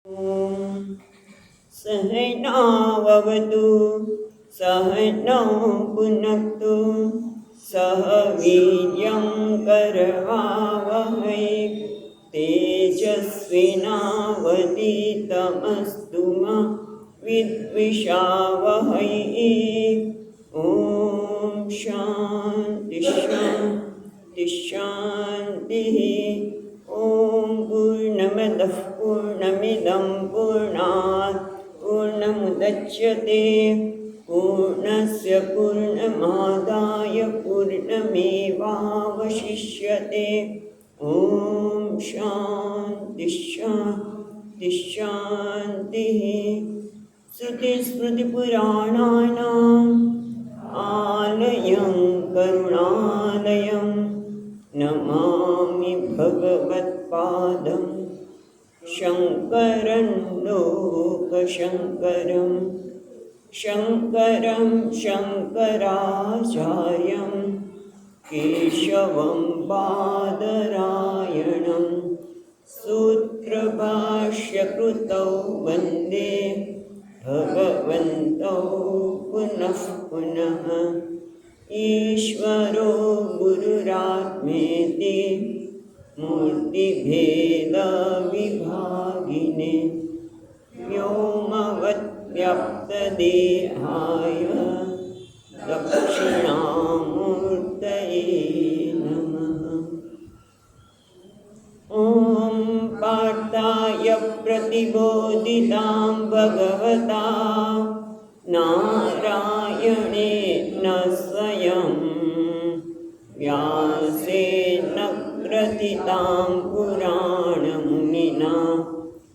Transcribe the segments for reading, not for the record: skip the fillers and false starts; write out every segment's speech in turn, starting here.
ॐ सहनाववतु सहनौ भुनक्तु सह वीर्यं करवावहै तेजस्विनावतीतमस्तु मा विद्विषावहै। ॐ शान्ति शान्ति शान्तिः। ॐ पूर्णमदः पूर्णमिदं पूर्णात् पूर्णमुदच्यते पूर्णस्य पूर्णमादाय पूर्णमेवावशिष्यते। ॐ शान्ति शान्ति शान्तिः। श्रुतिस्मृतिपुराणानाम् आलयं करुणालयं नमामि भगवत्पादं शङ्करं लोकशङ्करं शङ्करं शङ्कराचार्यं केशवं बादरायणं सूत्रभाष्यकृतौ वन्दे भगवन्तौ पुनः पुनः। ईश्वरो गुरुरात्मेति मूर्तिभेदविभागिने व्योमवद्व्याप्तदेहाय दक्षिणामूर्तये नमः। ॐ पार्थाय प्रतिबोधितां भगवता नारायणेन स्वयं व्यासेन ग्रथितां पुराणमुनिना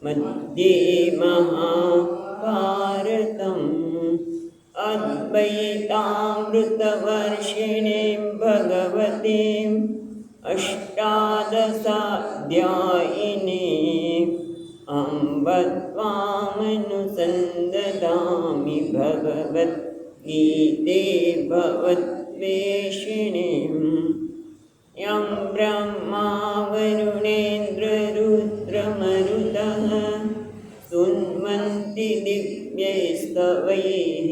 मध्ये महाभारतम् अद्वैतामृतवर्षिणीं भगवतीम् अष्टादशाध्यायिनीम् अम्ब त्वामनुसन्दधामि भगवद्गीते भवद्वेषिणीम् यं ब्रह्मा वरुणेन्द्ररुद्रमरुतः स्तुन्वन्ति दिव्यैस्तवैः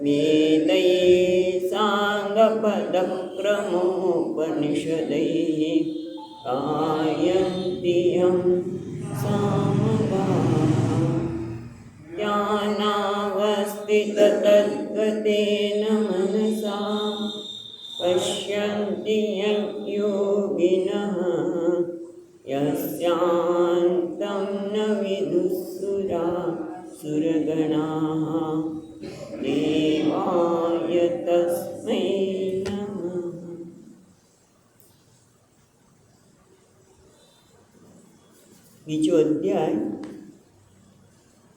वेदैः साङ्गपदक्रमोपनिषदैः गायन्ति यं सामगाः। ध्यानावस्थिततद्गतेन मनसा पश्यन्ति यं योगिनः यस्यान्तं न विदुःसुरगणाः देवाय तस्मै नमः। બીજો અધ્યાય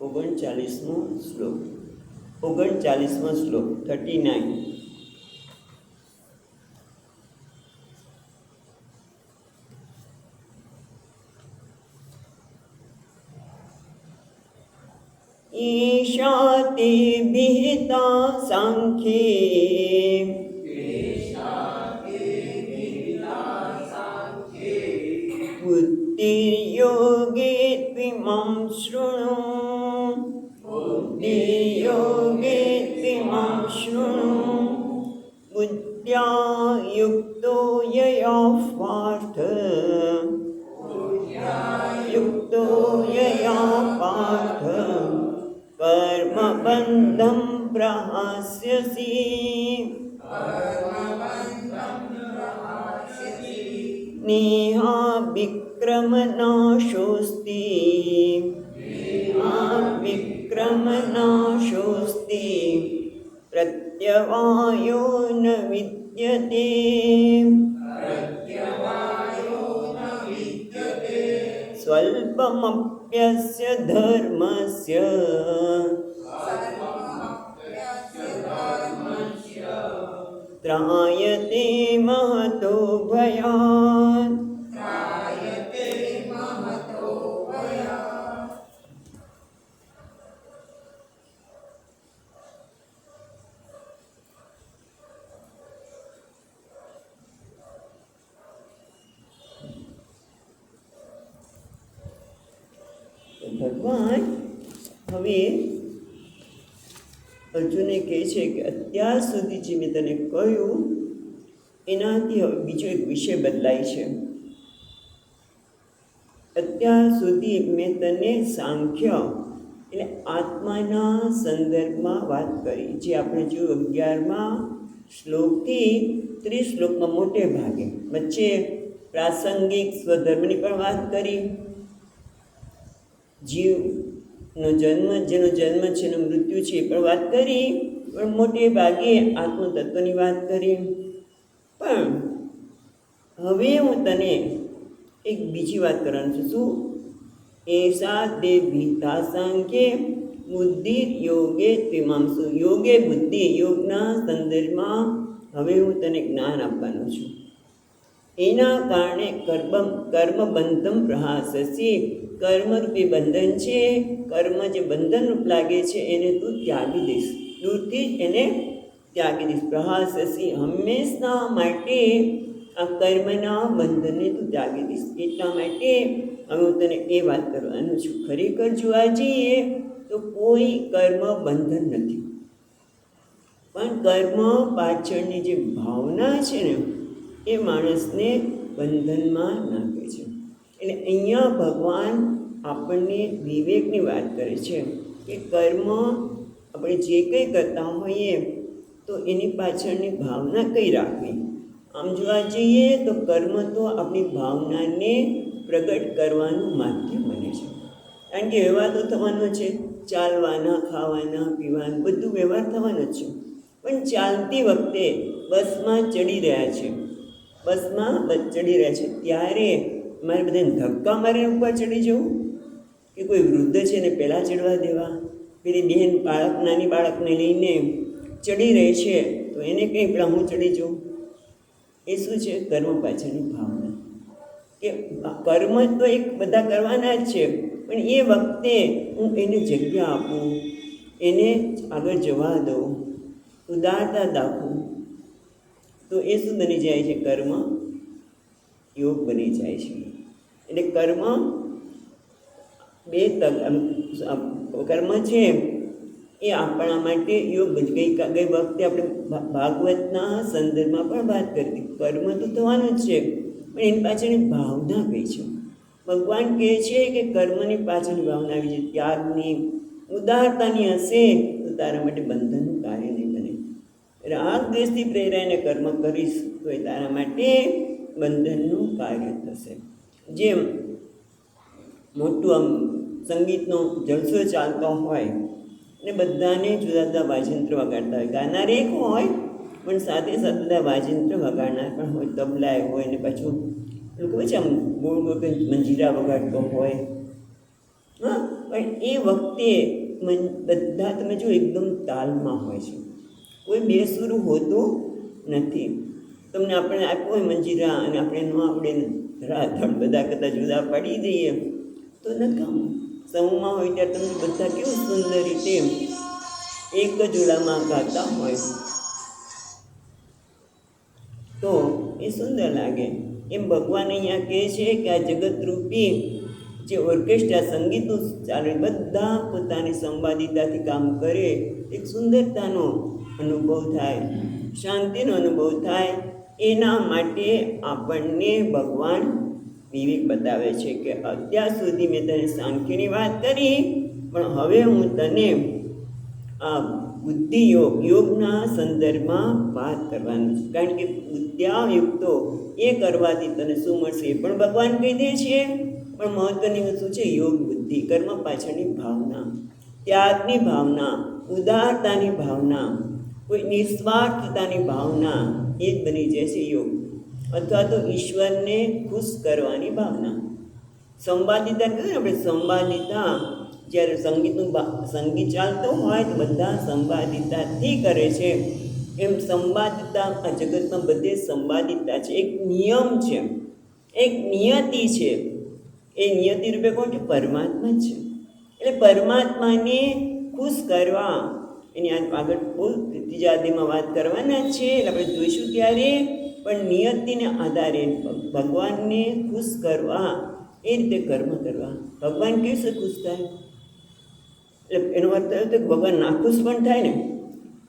39મો શ્લોક 39 ईशा ते विहिता सांख्ये बुद्धिर्योगे त्विमां शृणु बुद्धिर्योगे त्विमां शृणु बुद्ध्या युक्तो यया पार्थ युक्तो यया पार्थ कर्मबन्धं प्रहास्यसि नेहा विक्रमनाशोऽस्ति विक्रमनाशोऽस्ति प्रत्यवायो न विद्यते स्वल्पमप्यस्य धर्मस्य त्रायते महतो भयात्। તો ભગવાન હવે અર્જુનને કહે છે કે અત્યાર સુધી જે મેં તને કહ્યું એનાથી હવે બીજો એક વિષય બદલાય છે. અત્યાર સુધી મેં તને સાંખ્ય એટલે આત્માના સંદર્ભમાં વાત કરી, જે આપણે જોયું 11મા શ્લોકથી 30 શ્લોકમાં મોટે ભાગે. વચ્ચે પ્રાસંગિક સ્વધર્મની પણ વાત કરી, જીવનો જન્મ, જેનો જન્મ છે એનું મૃત્યુ છે એ પણ વાત કરી, પણ મોટે ભાગે આત્મતત્વની વાત કરી. પણ હવે હું તને એક બીજી વાત કરવાનું છું. શું? એસા તે ભીતા સાંખ્યે બુદ્ધિ યોગે મીમાંસુ. યોગે બુદ્ધિ, યોગના સંદર્ભમાં હવે હું તને જ્ઞાન આપવાનો છું. એના કારણે કર્મબંધમ પ્રહાસસી. કર્મરૂપી બંધન છે, કર્મ જે બંધનરૂપ લાગે છે એને તું ત્યાગી દઈશ, દૂરથી જ એને ત્યાગી દઈશ. પ્રહાસસી, હંમેશા માટે આ કર્મના બંધનને તું ત્યાગી દઈશ. એટલા માટે હવે હું તને એ વાત કરવાનું છું. ખરેખર જોવા જઈએ તો કોઈ કર્મ બંધન નથી, પણ કર્મ પાછળની જે ભાવના છે ને એ માણસને બંધનમાં નાખે છે. એટલે અહીંયા ભગવાન આપણને વિવેકની વાત કરે છે કે કર્મ આપણે જે કંઈ કરતા હોઈએ તો એની પાછળની ભાવના કઈ રાખવી. આમ જોવા જઈએ તો કર્મ તો આપણી ભાવનાને પ્રગટ કરવાનું માધ્યમ બને છે. કારણ કે વ્યવહાર તો થવાનો છે, ચાલવાના, ખાવાના, પીવાના બધું વ્યવહાર થવાનો જ છે. પણ ચાલતી વખતે બસમાં ચડી રહ્યા છે, ત્યારે મારે બધાને ધક્કા મારીને ઉપર ચડી જવું કે કોઈ વૃદ્ધ છે ને પહેલાં ચડવા દેવા? પેલી બહેન નાની બાળકને લઈને ચડી રહી છે તો એને કંઈ પેલા હું ચડી જાઉં? એ શું છે? કર્મ પાછળની ભાવના. કે કર્મ તો એક બધા કરવાના જ છે, પણ એ વખતે હું એને જગ્યા આપું, એને આગળ જવા દઉં, ઉદારતા દાખવું, તો એ શું બની જાય છે? કર્મ યોગ બની જાય છે. એટલે કર્મ કર્મ છે એ આપણા માટે યોગ બની. ગઈ વખતે આપણે ભાગવતના સંદર્ભમાં પણ વાત કરી. કર્મ તો થવાનું જ છે, પણ એની પાછળની ભાવના કઈ છે? ભગવાન કહે છે કે કર્મની પાછળની ભાવના આવી છે ત્યાગની, ઉદારતાની હશે તો તારા માટે બંધનનું કાર્ય નહીં બને. રાગ દ્વેષથી પ્રેરાઈને કર્મ કરીશ તો એ તારા માટે બંધનનું કાર્ય થશે. જેમ મોટું આમ સંગીતનો જલસો ચાલતો હોય ને બધાને જુદા જુદા વાજિંત્ર વગાડતા હોય, ગાનાર એક હોય પણ સાથે સાથે બધા વાજિંત્ર વગાડનાર પણ હોય, તબલા હોય ને પાછું લોકો છે આમ ગોળ ગોળ મંજીરા વગાડતો હોય. હા, પણ એ વખતે બધા તમે જો એકદમ તાલમાં હોય છે, કોઈ બેસુરું હોતું નથી. તમને આપણે આપ્યું હોય મંજીરા અને આપણે ન આપણે ધડાધડ બધા કરતાં જુદા પાડી દઈએ તો નકામું. સમૂહમાં હોય ત્યારે તમને બધા કેવું સુંદર રીતે એક જ જોડામાં ગાતા હોય તો એ સુંદર લાગે. એમ ભગવાન અહીંયા કહે છે કે આ જગતરૂપી જે ઓર્કેસ્ટ્રા સંગીતનું ચાલે બધા પોતાની સંવાદિતાથી કામ કરે, એક સુંદરતાનો અનુભવ થાય, શાંતિનો અનુભવ થાય. એના માટે આપણને ભગવાન વિવેક બતાવે છે કે અત્યાર સુધી મેં તને સાંખ્યની વાત કરી, પણ હવે હું તને આ બુદ્ધિયોગ, યોગના સંદર્ભમાં વાત કરવાની છે. કારણ કે બુદ્ધ્યાયુક્તો એ કરવાથી તને શું મળશે એ પણ ભગવાન કહી દે છે. પણ મહત્વની વસ્તુ છે યોગ બુદ્ધિ, કર્મ પાછળની ભાવના, ત્યાગની ભાવના, ઉદારતાની ભાવના, કોઈ નિસ્વાર્થતાની ભાવના, એ જ બની જાય છે યોગ. અથવા તો ઈશ્વરને ખુશ કરવાની ભાવના. સંવાદિતા કહ્યું ને આપણે, સંવાદિતા જ્યારે સંગીત ચાલતો હોય તો બધા સંવાદિતાથી કરે છે. એમ સંવાદિતા આ જગતમાં બધે સંવાદિતા છે, એક નિયમ છે, એક નિયતિ છે. એ નિયતિ રૂપે કોણ છે? પરમાત્મા છે. એટલે પરમાત્માને ખુશ કરવા એની આગળ બહુ ત્રીજા અધ્યાયમાં વાત કરવાના છે, એટલે આપણે જોઈશું ત્યારે. પણ નિયતિને આધારે ભગવાનને ખુશ કરવા એ રીતે કર્મ કરવા. ભગવાન કેવી રીતે ખુશ થાય? એટલે એનો અર્થ થયો કે ભગવાન નાખુશ પણ થાય ને.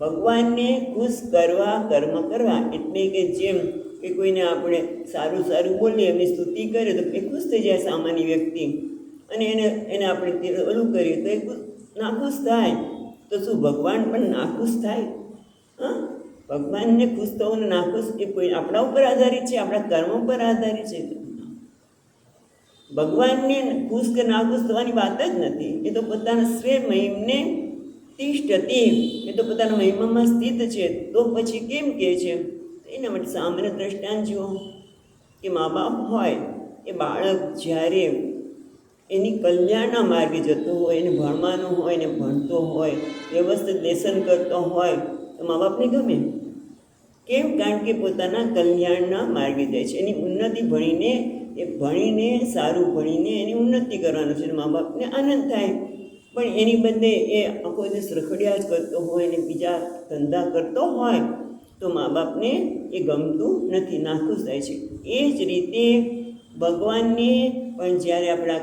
ભગવાનને ખુશ કરવા કર્મ કરવા, એટલે કે જેમ કે કોઈને આપણે સારું સારું બોલીએ, એમની સ્તુતિ કરીએ તો એ ખુશ થઈ જાય સામાન્ય વ્યક્તિ, અને એને આપણે ઓલું કરીએ તો એ નાખુશ થાય. તો શું ભગવાન પણ નાખુશ થાય? હા, ભગવાનને ખુશ થવું ને નાખુશ એ કોઈ આપણા ઉપર આધારિત છે, આપણા કર્મ પર આધારિત છે. ભગવાનને ખુશ કે નાખુશ થવાની વાત જ નથી. એ તો પોતાના સ્વે મહિમને તિષ્ઠતી, એ તો પોતાના મહિમામાં સ્થિત છે. તો પછી કેમ કહે છે? એના માટે સામાન્ય દ્રષ્ટાંત જુઓ કે મા બાપ હોય, એ બાળક જ્યારે એની કલ્યાણના માર્ગે જતો હોય, એને ભણવાનું હોય, એને ભણતો હોય, વ્યવસ્થિત લેસન કરતો હોય, તો મા બાપને ગમે. કેમ? કારણ કે પોતાના કલ્યાણના માર્ગે જાય છે. એની ઉન્નતિ ભણીને સારું ભણીને એની ઉન્નતિ કરવાનું છે. મા બાપને આનંદ થાય. પણ એની બદલે એ આખો દિવસ રખડ્યા જ કરતો હોય ને બીજા ધંધા કરતો હોય તો મા બાપને એ ગમતું નથી, નાખુશ થાય છે. એ જ રીતે ભગવાનને પણ જ્યારે આપણા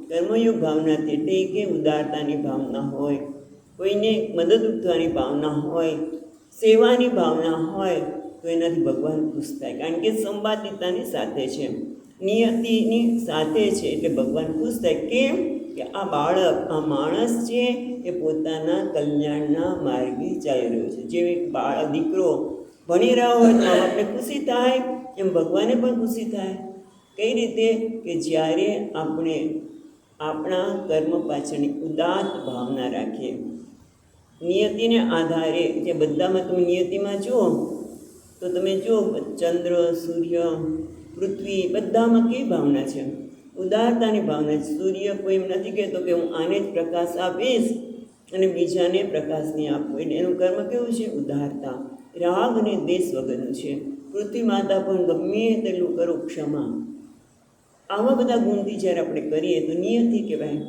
કર્મયોગ ભાવનાથી, એટલે કે ઉદારતાની ભાવના હોય, કોઈને મદદરૂપ થવાની ભાવના હોય, સેવાની ભાવના હોય, તો એનાથી ભગવાન ખુશ થાય. કારણ કે સંવાદિતાની સાથે છે, નિયતિની સાથે છે, એટલે ભગવાન ખુશ થાય. કેમ કે આ બાળક, આ માણસ છે એ પોતાના કલ્યાણના માર્ગે ચાલી રહ્યો છે. જે દીકરો ભણી રહ્યો હોય તો મા બાપને ખુશી થાય, એમ ભગવાને પણ ખુશી થાય. કઈ રીતે? કે જ્યારે આપણે આપણા કર્મ પાછળની ઉદાત્ત ભાવના રાખીએ. નિયતિને આધારે, જે બધામાં તમે નિયતિમાં જુઓ તો તમે જુઓ ચંદ્ર, સૂર્ય, પૃથ્વી, બધામાં કેવી ભાવના છે? ઉદારતાની ભાવના છે. સૂર્ય કોઈ એમ નથી કહેતો કે હું આને જ પ્રકાશ આપીશ અને બીજાને પ્રકાશ નહીં આપું. એટલે એનું કર્મ કેવું છે? ઉદારતા, રાગ અને દ્વેષ વગરનું છે. પૃથ્વી માતા પણ ગમે તેટલું કરો ક્ષમા, આવા બધા ગુણથી જ્યારે આપણે કરીએ તો નિયતિ કહેવાય.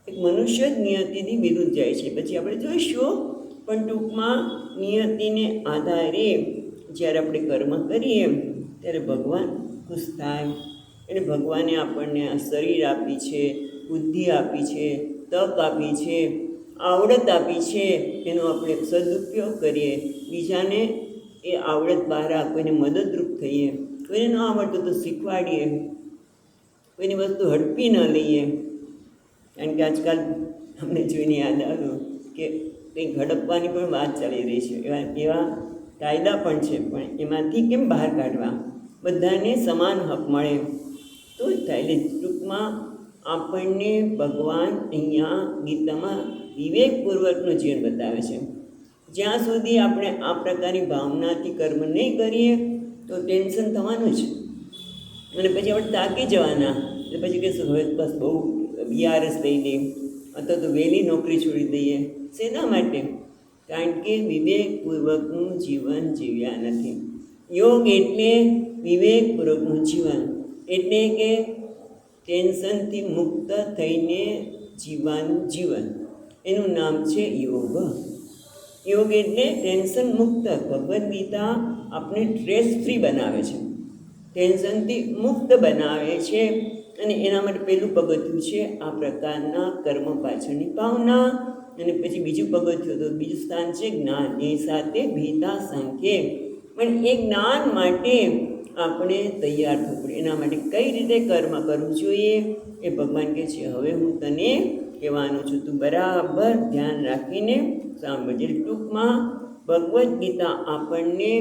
એક મનુષ્ય જ નિયતિથી વિરુદ્ધ જાય છે, પછી આપણે જોઈશું. પણ ટૂંકમાં નિયતિને આધારે જ્યારે આપણે કર્મ કરીએ ત્યારે ભગવાન ખુશ થાય. એટલે ભગવાને આપણને આ શરીર આપી છે, બુદ્ધિ આપી છે, તક આપી છે, આવડત આપી છે, એનો આપણે સદુપયોગ કરીએ. બીજાને એ આવડત દ્વારા કોઈને મદદરૂપ થઈએ. કોઈને ન આવડતું તો શીખવાડીએ, કોઈની વસ્તુ હડપી ન લઈએ. કારણ કે આજકાલ અમને જોઈને યાદ આવ્યું કે કંઈક હડપવાની પણ વાત ચાલી રહી છે. એવા કાયદા પણ છે, પણ એમાંથી કેમ બહાર કાઢવા? બધાને સમાન હક મળે તો જ થાય. એટલે ટૂંકમાં આપણને ભગવાન અહીંયા ગીતામાં વિવેકપૂર્વકનું જીવન બતાવે છે. જ્યાં સુધી આપણે આ પ્રકારની ભાવનાથી કર્મ નહીં કરીએ તો ટેન્શન થવાનું જ, અને પછી આપણે તાકી જવાના. એટલે પછી કહીશું હવે બસ બહુ BRS લઈ લઈએ અથવા તો વહેલી નોકરી છોડી દઈએ. શેના માટે? કારણ કે વિવેકપૂર્વકનું જીવન જીવ્યા નથી. યોગ એટલે વિવેકપૂર્વકનું જીવન, એટલે કે ટેન્શનથી મુક્ત થઈને જીવવાનું જીવન, એનું નામ છે યોગ. યોગ એટલે ટેન્શન મુક્ત. ભગવદ્ ગીતા આપણે સ્ટ્રેસ ફ્રી બનાવે છે, ટેન્શનથી મુક્ત બનાવે છે. અને એના માટે પહેલું પગથિયું છે આ પ્રકારના કર્મ પાછળની ભાવના. અને પછી બીજું પગથિયું, તો બીજું સ્થાન છે જ્ઞાન. એ સાથે ભીતા સંખ્યે, પણ એ જ્ઞાન માટે આપણે તૈયાર થવું પડે. એના માટે કઈ રીતે કર્મ કરવું જોઈએ એ ભગવાન કહે છે હવે હું તને કહેવાનું છું, તું બરાબર ધ્યાન રાખીને સાંભળજે. ટૂંકમાં ભગવદ્ ગીતા આપણને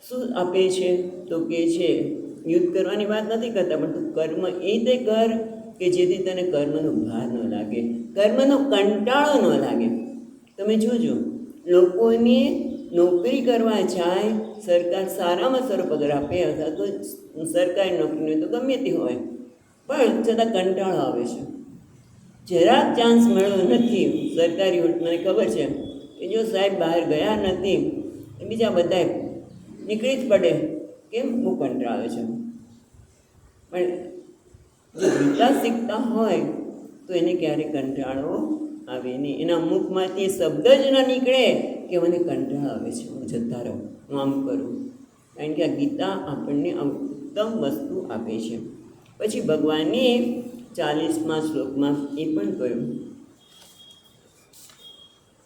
શું આપે છે? તો કહે છે યુદ્ધ કરવાની વાત નથી કરતા, પણ તું કર્મ એ રીતે કર કે જેથી તને કર્મનો ભાર ન લાગે, કર્મનો કંટાળો ન લાગે. તમે જોજો, લોકોને નોકરી કરવા જાય, સરકાર સારામાં સારો પગાર આપે, અથવા તો સરકારી નોકરી હોય તો ગમે તે હોય, પણ છતાં કંટાળો આવે છે. જરાક ચાન્સ મળ્યો નથી સરકારી હોય. મને ખબર છે કે જો સાહેબ બહાર ગયા નથી એ બીજા બધાએ નીકળી જ પડે. કેમ? બહુ કંટાળો આવે છે. પણ જો ગીતા શીખતા હોય તો એને ક્યારેય કંટાળો આવે નહીં. એના મુખમાંથી શબ્દ જ ન નીકળે કે મને કંટાળો આવે છે, હું જતા રહું, હું આમ કરું. કારણ કે આ ગીતા આપણને આ ઉત્તમ વસ્તુ આપે છે. પછી ભગવાને 40મા શ્લોકમાં એ પણ કહ્યું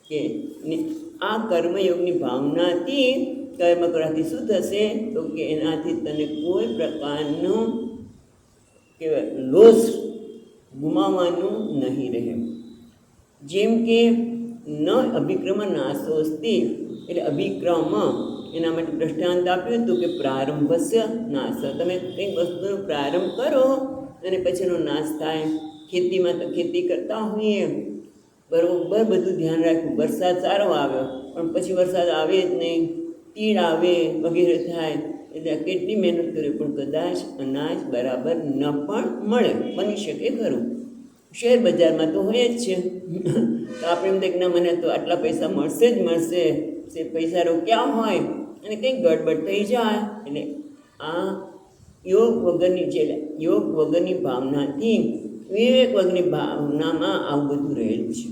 કે આ કર્મયોગની ભાવનાથી કર્મ કરવાથી શું થશે? તો કે એનાથી તને કોઈ પ્રકારનો કે લોસ ગુમાવવાનું નહીં રહે. જેમ કે ન અભિક્રમ નાશો અસ્તિ, એટલે અભિક્રમ એના માટે દ્રષ્ટાંત આપ્યું હતું કે પ્રારંભસ્ય નાશ. તમે કંઈક વસ્તુનો પ્રારંભ કરો અને પછી એનો નાશ થાય. ખેતીમાં તો ખેતી કરતા હોઈએ, બરાબર બધું ધ્યાન રાખવું. વરસાદ સારો આવ્યો પણ પછી વરસાદ આવે જ નહીં, તીડ આવે વગેરે થાય, એટલે કેટલી મહેનત કરે પણ કદાચ અનાજ બરાબર ન પણ મળે, બની શકે ખરું. શેર બજારમાં તો હોય જ છે. તો આપણે એમ થાય કે ના, મને તો આટલા પૈસા મળશે જ મળશે, પૈસા રોક્યા હોય અને કંઈક ગડબડ થઈ જાય. એટલે આ યોગ વગરની ભાવનાથી, વિવેક વગરની ભાવનામાં આવું બધું રહેલું છે.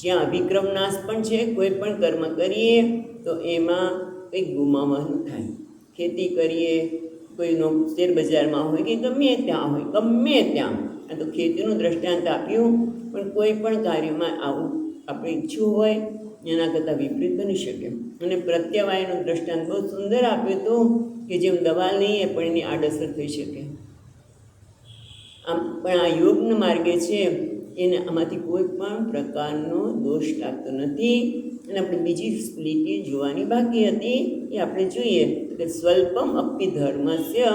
જ્યાં અભિક્રમ નાશ પણ છે, કોઈ પણ કર્મ કરીએ તો એમાં કંઈક ગુમાવવાનું થાય. ખેતી કરીએ, કોઈનો શેર બજારમાં હોય કે ગમે ત્યાં હોય, ગમે ત્યાં. આ તો ખેતીનું દ્રષ્ટાંત આપ્યું, પણ કોઈ પણ કાર્યમાં આવું આપણે ઈચ્છું હોય એના કરતાં વિપરીત બની શકે. અને પ્રત્યવાયનું દ્રષ્ટાંત બહુ સુંદર આપ્યું હતું કે જેમ દવા લઈએ પણ એની આડઅસર થઈ શકે. આમ પણ આ યોગના માર્ગે છે એને આમાંથી કોઈ પણ પ્રકારનો દોષ લાગતો નથી. અને આપણે બીજી લીટી જોવાની બાકી હતી, એ આપણે જોઈએ કે સ્વલ્પમ અપી ધર્મસ્ય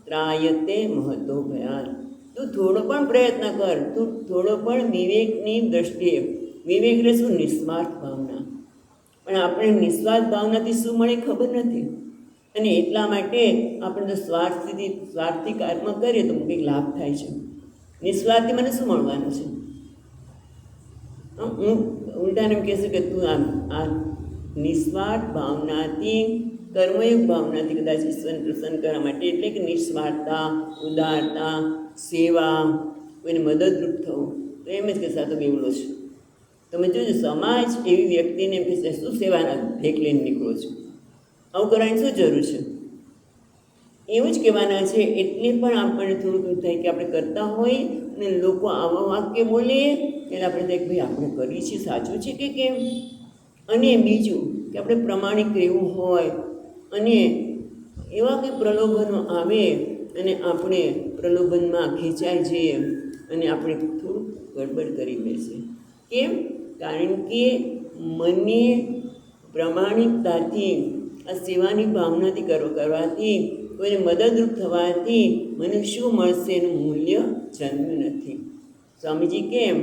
ત્રાયતે મહતો ભયાત. તું થોડો પણ પ્રયત્ન કર, તું થોડો પણ વિવેકની દ્રષ્ટિએ, વિવેક એટલે શું? નિસ્વાર્થ ભાવના. પણ આપણે નિસ્વાર્થ ભાવનાથી શું મળે ખબર નથી. અને એટલા માટે આપણે તો સ્વાર્થી કર્મ કરીએ તો કંઈક લાભ થાય છે. નિસ્વાર્થી મને શું મળવાનું છે? હું ઉલટાને એમ કહેશું કે તું આ નિસ્વાર્થ ભાવનાથી, કર્મયુગ ભાવનાથી કદાચ ઈશ્વરને પ્રસન્ન કરવા માટે, એટલે કે નિસ્વાર્થતા, ઉદારતા, સેવા, કોઈને મદદરૂપ થવું, તો એમ જ કે સાતો બેવડો છે. તમે જોજો, સમાજ એવી વ્યક્તિને એમ કહેશે શું સેવાના ભેખ લઈને નીકળો છો, આવું કરવાની શું જરૂર છે? એવું જ કહેવાના છે. એટલે પણ આપણને થોડુંક થાય કે આપણે કરતા હોય અને લોકો આવા વાક્ય બોલીએ એટલે આપણે થાય કે ભાઈ આપણે કરીએ છીએ સાચું છે કે કેમ. અને બીજું કે આપણે પ્રમાણિક રહેવું હોય, અને એવા કંઈ પ્રલોભનો આવે અને આપણે પ્રલોભનમાં ખેંચાઈ જઈએ અને આપણે થોડુંક ગડબડ કરી બેસીએ. કેમ? કારણ કે મને પ્રમાણિકતાથી, આ સેવાની ભાવનાથી કરવાથી, કોઈને મદદરૂપ થવાથી મને શું મળશે એનું મૂલ્ય જન્મ્યું નથી. સ્વામીજી કેમ?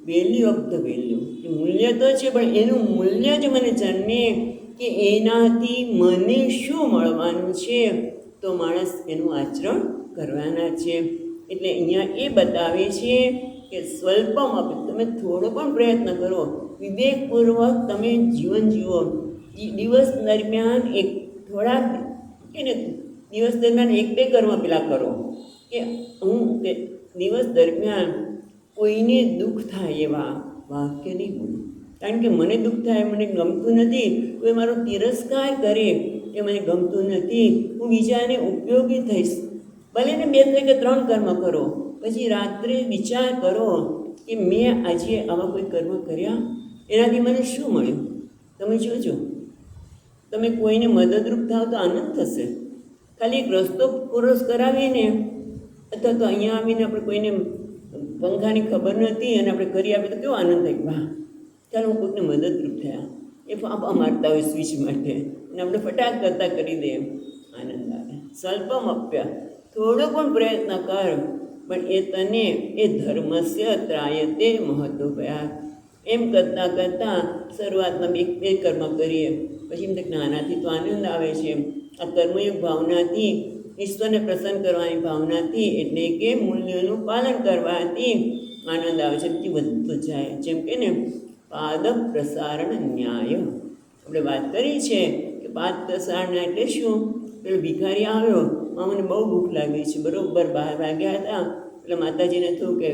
વેલ્યુ ઓફ ધ વેલ્યુ, એ મૂલ્ય તો છે પણ એનું મૂલ્ય જ મને જન્મે કે એનાથી મને શું મળવાનું છે, તો માણસ એનું આચરણ કરવાના છે. એટલે અહીંયા એ બતાવે છે કે સ્વલ્પમ આપે, તમે થોડો પણ પ્રયત્ન કરો, વિવેકપૂર્વક તમે જીવન જીવો. દિવસ દરમિયાન થોડાક કે ને દિવસ દરમિયાન 1-2 કર્મ પેલા કરો કે હું કે દિવસ દરમિયાન કોઈને દુઃખ થાય એવા વાક્ય નહીં બોલું. કારણ કે મને દુઃખ થાય, મને ગમતું નથી. કોઈ મારો તિરસ્કાર કરે એ મને ગમતું નથી. હું બીજાને ઉપયોગી થઈશ. ભલે ને 2 કે 3 કર્મ કરો, પછી રાત્રે વિચાર કરો કે મેં આજે આવા કોઈ કર્મ કર્યા, એનાથી મને શું મળ્યું. તમે જોજો, તમે કોઈને મદદરૂપ થાવ તો આનંદ થશે. ખાલી એક રસ્તો ક્રોસ કરાવીને, અથવા તો અહીંયા આવીને આપણે કોઈને પંખાની ખબર નથી અને આપણે કરી આપીએ તો કેવો આનંદ થાય, વાહ ચાલો હું કોઈકને મદદરૂપ થયા. એ ફાંફા મારતા હોય સ્વિચ માટે અને આપણે ફટાક કરતાં કરી દઈએ, આનંદ આવે. સ્વલ્પમ અપ્ય, થોડો પણ પ્રયત્ન કર, પણ એ તને એ ધર્મસ્ય ત્રાયતે મહતો ભયાત. એમ કરતાં શરૂઆતમાં 1-2 કર્મ કરીએ, પછી એમ થાય નાનાથી તો આનંદ આવે છે. આ કર્મયુગ ભાવનાથી, ઈશ્વરને પ્રસન્ન કરવાની ભાવનાથી, એટલે કે મૂલ્યોનું પાલન કરવાથી આનંદ આવે છે. એથી વધતું જાય. જેમ કે ને પાદ પ્રસારણ ન્યાય આપણે વાત કરી છે કે પાદ પ્રસારણ એટલે શું? પેલો ભિખારી આવ્યો, મને બહુ ભૂખ લાગી છે, બરાબર 12 વાગ્યા હતા. એટલે માતાજીને થયું કે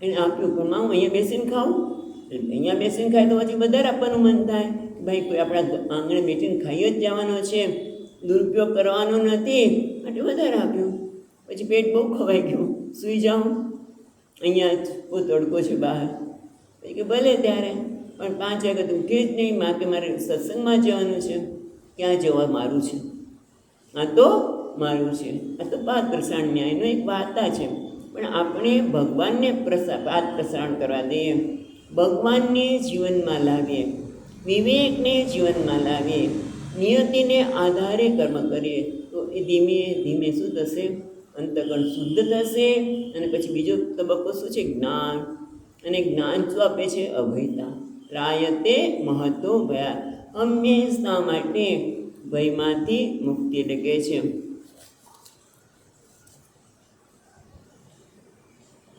એને આપ્યું, પણ હું અહીંયા બેસીને ખાઉં. એટલે અહીંયા બેસીને ખાય તો પછી વધારે આપવાનું મન થાય. ભાઈ કોઈ આપણા આંગણે બેસીને ખાઈ જ જવાનો છે, દુરુપયોગ કરવાનો નથી, એટલે વધારે આપ્યું. પછી પેટ બહુ ખવાઈ ગયું, સૂઈ જાઉં, અહીંયા જ બહુ તડકો છે બહાર. પછી કે ભલે ત્યારે, પણ 5 વાગે તો ઉઠે જ નહીં. માં કે મારે સત્સંગમાં જવાનું છે. ક્યાં જવા મારું છે? આ તો મારું છે. આ તો પાત પ્રસારણ ન્યાયનો એક વાર્તા છે. પણ આપણે ભગવાનને પાત પ્રસારણ કરવા દઈએ, ભગવાનને જીવનમાં લાવીએ, વિવેકને જીવનમાં લાવીએ, નિયતિને આધારે કર્મ કરીએ, તો એ ધીમે ધીમે શું થશે? અંતઃકરણ શુદ્ધ થશે. અને પછી બીજો તબક્કો શું છે? જ્ઞાન. અને જ્ઞાન શું આપે છે? અભયતા. રાયતે મહતો ભયા, હંમેશા માટે ભયમાંથી મુક્તિ ટકે છે.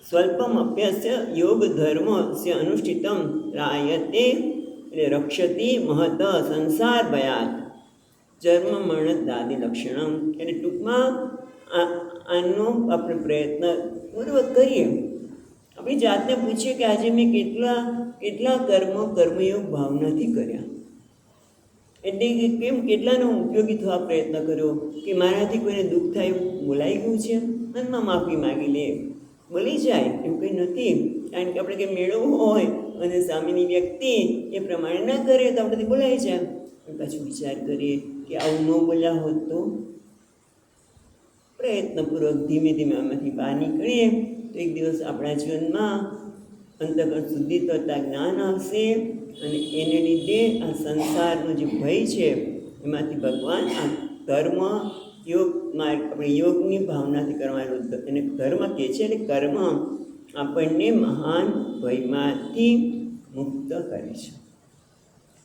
સ્વલ્પમ અભ્યાસ્ય યોગ ધર્મસ્ય અનુષ્ઠિતમ રાયતે એટલે રક્ષતી મહત સંસાર ભયાત જન્મ મરણ દાદી લક્ષણમ. એટલે ટૂંકમાં આનો આપણે પ્રયત્ન પૂર્વક કરીએ. આપણી જાતને પૂછીએ કે આજે મેં કેટલા કર્મયોગ ભાવનાથી કર્યા, એટલે કે કેટલાનો ઉપયોગી થવા પ્રયત્ન કર્યો, કે મારાથી કોઈને દુઃખ થાય એવું બોલાઈ ગયું છે, મનમાં માફી માગી લે, બોલી જાય એવું કંઈ નથી. કારણ કે આપણે કંઈ મેળવવું હોય અને સામેની વ્યક્તિ એ પ્રમાણે ન કરે તો આપણેથી બોલાઈ જાય. પણ પાછું વિચાર કરીએ કે આવું ન બોલ્યા હોત તો, પ્રયત્નપૂર્વક ધીમે ધીમે આમાંથી બહાર નીકળીએ તો એક દિવસ આપણા જીવનમાં અંતઃકરણ શુદ્ધિ થતાં જ્ઞાન આવશે. અને એને લીધે આ સંસારનો જે ભય છે એમાંથી ભગવાન આ ધર્મ યોગ માર્ગ, આપણે યોગની ભાવનાથી કરવાનું, એને ધર્મ કહે છે. એટલે કર્મ આપણને મહાન ભયમાંથી મુક્ત કરે છે.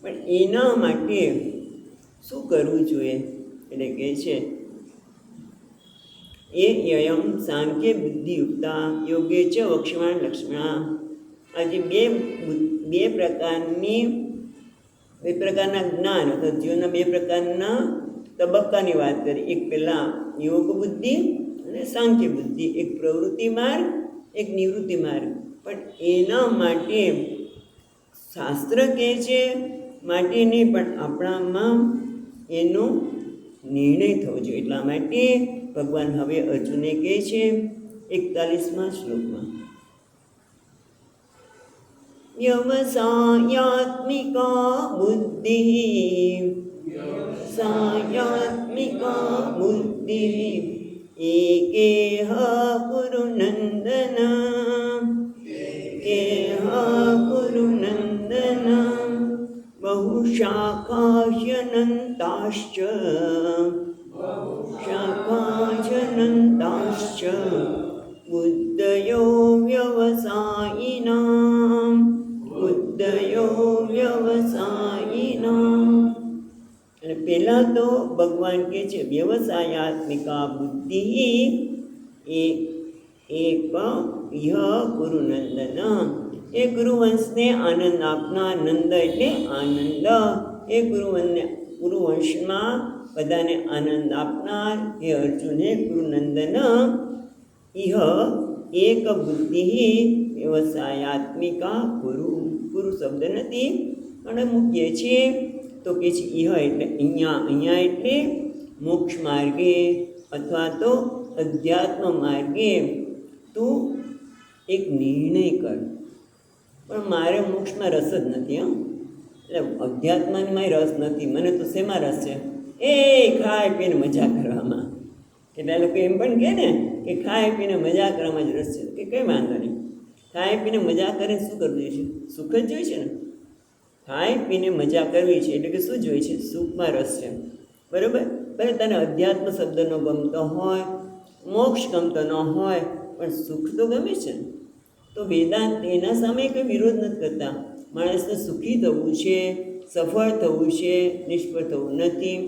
પણ એના માટે શું કરવું જોઈએ? એટલે કહે છે એ યયમ સાંખ્ય બુદ્ધિયુક્તા યોગે ચ વક્ષ્યમાણ લક્ષ્મણા. આજે બે પ્રકારના જ્ઞાન અથવા જીવનના 2 પ્રકારના તબક્કાની વાત કરી. એક પહેલાં યોગ બુદ્ધિ અને સાંખ્ય બુદ્ધિ, એક પ્રવૃત્તિ માર્ગ, એક નિવૃત્તિ માર્ગ. પણ એના માટે શાસ્ત્ર કહે છે માટે નહીં, પણ આપણામાં એનો નિર્ણય થવો જોઈએ. એટલા માટે ભગવાન હવે અર્જુનને કહે છે 41મા શ્લોકમાં, વ્યવસાયાત્મિકા બુદ્ધિ, વ્યવસાયાત્મિકા બુદ્ધિ એકેહ કુરુ નંદન, એકેહ કુરુ નંદન, બહુશાખાહ્યનંતાશ્ચ, શાખાહ્યનંતાશ્ચ બુદ્ધયો વ્યવસાયિનાં, બુદ્ધયો વ્યવસાયિનાં. અને પહેલાં તો ભગવાન કહે છે વ્યવસાયાત્મિકા બુદ્ધિ એક ગુરુનંદન, એ ગુરુવંશને આનંદ આપનાર. નંદ એટલે આનંદ. એ ગુરુવંશમાં બધાને આનંદ આપનાર હે અર્જુન, હે ગુરુનંદન. ઇહ એક બુદ્ધિ વ્યવસાયાત્મિકા ગુરુ શબ્દ નથી પણ મૂકીએ છીએ તો કે છે ઇહ એટલે અહીંયા એટલે મોક્ષ માર્ગે અથવા તો અધ્યાત્મ માર્ગે તું એક નિર્ણય કર. પણ મારે મોક્ષમાં રસ જ નથી. એટલે અધ્યાત્મમાં રસ નથી. મને તો શેમાં રસ છે? એ ખાઈ પીને મજા કરવામાં. કેટલા લોકો એમ પણ કહે ને કે ખાઈ પીને મજા કરવામાં જ રસ છે. કે કંઈ વાંધો નહીં, ખાઈ પીને મજા કરીને શું કરવું જોઈએ છે? સુખ જ જોઈએ છે ને. ખાઈ પીને મજા કરવી છે એટલે કે શું જોઈએ છે? સુખમાં રસ છે. બરાબર? ભલે તને અધ્યાત્મ શબ્દનો ગમતો હોય, મોક્ષ ગમતો ન હોય, પણ સુખ તો ગમે છે. તો વેદાંત એના સામે કંઈ વિરોધ નથી કરતા. માણસને સુખી થવું છે, સફળ થવું છે, નિષ્ફળ થવું નથી.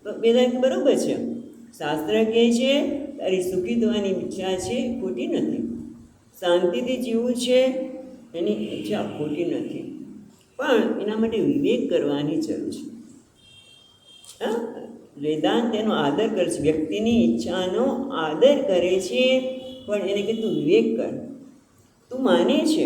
તો વેદાંત બરાબર છે. શાસ્ત્ર કહે છે તારી સુખી થવાની ઈચ્છા છે, ખોટી નથી. શાંતિથી જીવવું છે એની ઈચ્છા ખોટી નથી. પણ એના માટે વિવેક કરવાની જરૂર છે. હા, વેદાંત એનો આદર કરે છે, વ્યક્તિની ઈચ્છાનો આદર કરે છે, પણ એને કે તું વિવેક કર. તું માને છે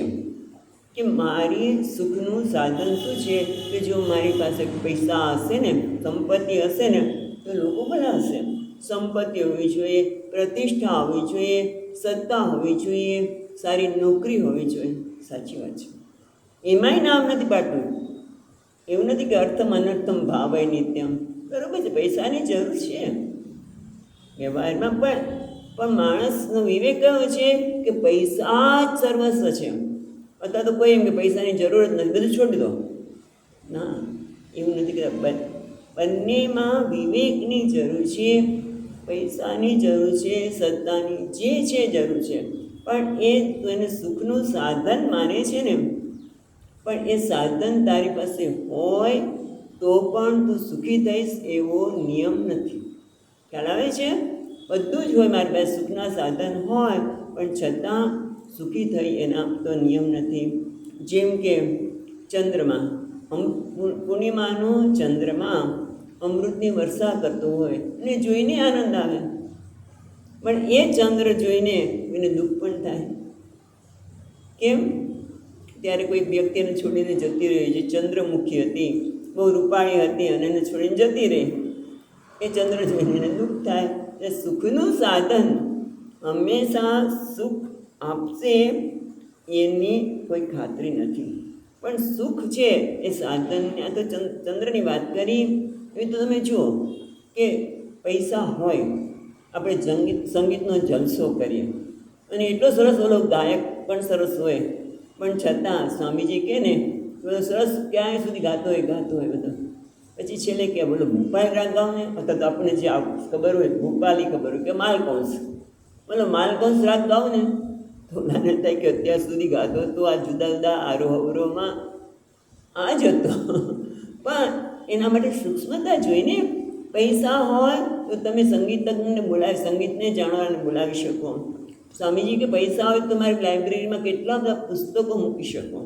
કે મારી સુખનું સાધન શું છે? કે જો મારી પાસે પૈસા હશે ને, સંપત્તિ હશે ને તો લોકો ભલા હશે. સંપત્તિ હોવી જોઈએ, પ્રતિષ્ઠા હોવી જોઈએ, સત્તા હોવી જોઈએ, સારી નોકરી હોવી જોઈએ. સાચી વાત છે. એમાંય નામ નથી પાડતું. એવું નથી કે અર્થમ અનર્થમ ભાવય નિત્યમ. બરોબર છે, પૈસાની જરૂર છે વ્યવહારમાં, પણ માણસનો વિવેક કયો છે કે પૈસા જ સર્વસ્વ છે. અથવા તો કોઈ એમ કે પૈસાની જરૂર જ નથી, બધું છોડી દો. ના, એવું નથી કહેતા. બંનેમાં વિવેકની જરૂર છે, પૈસાની જરૂર છે, સત્તાની જે છે જરૂર છે. પણ એ તું એને સુખનું સાધન માને છે ને, પણ એ સાધન તારી પાસે હોય તો પણ તું સુખી થઈશ એવો નિયમ નથી. ખ્યાલ આવે છે? બધું જ હોય મારી પાસે, સુખના સાધન હોય, પણ છતાં સુખી થઈ એના તો નિયમ નથી. જેમ કે ચંદ્રમા, પૂર્ણિમાનો ચંદ્રમા અમૃતની વર્ષા કરતો હોય અને જોઈને આનંદ આવે, પણ એ ચંદ્ર જોઈને એને દુઃખ પણ થાય. કેમ? ત્યારે કોઈ વ્યક્તિને છોડીને જતી રહી, જે ચંદ્રમુખી હતી, બહુ રૂપાળી હતી અને એને છોડીને જતી રહી. એ ચંદ્ર જોઈને એને દુઃખ થાય. એટલે સુખનું સાધન હંમેશા સુખ આપશે એની કોઈ ખાતરી નથી. પણ સુખ છે એ સાધનને, આ તો ચંદ્રની વાત કરી. એ તો તમે જુઓ કે પૈસા હોય, આપણે સંગીતનો જલસો કરીએ અને એટલો સરસ ઓલો ગાયક પણ સરસ હોય, પણ છતાં સ્વામીજી કહે ને બધો સરસ ક્યાંય સુધી ગાતો હોય બધો. પછી છેલ્લે કે બોલો ભોપાલ રાગ ગાઓ ને, અથવા તો આપણે જે ખબર હોય ભોપાલી ખબર હોય કે માલકંસ, બોલો માલકંસ રાગ ગાઓ ને, તો મને થાય કે અત્યાર સુધી ગાતો તો આ જુદા જુદા આરોહ અવરોહમાં આ જ હતો. પણ એના માટે સૂક્ષ્મતા જોઈને. પૈસા હોય તો તમે સંગીતજ્ઞને બોલાવી, સંગીતને જાણવાને બોલાવી શકો. સ્વામીજી કે પૈસા હોય તો તમારી લાઇબ્રેરીમાં કેટલા બધા પુસ્તકો મૂકી શકો,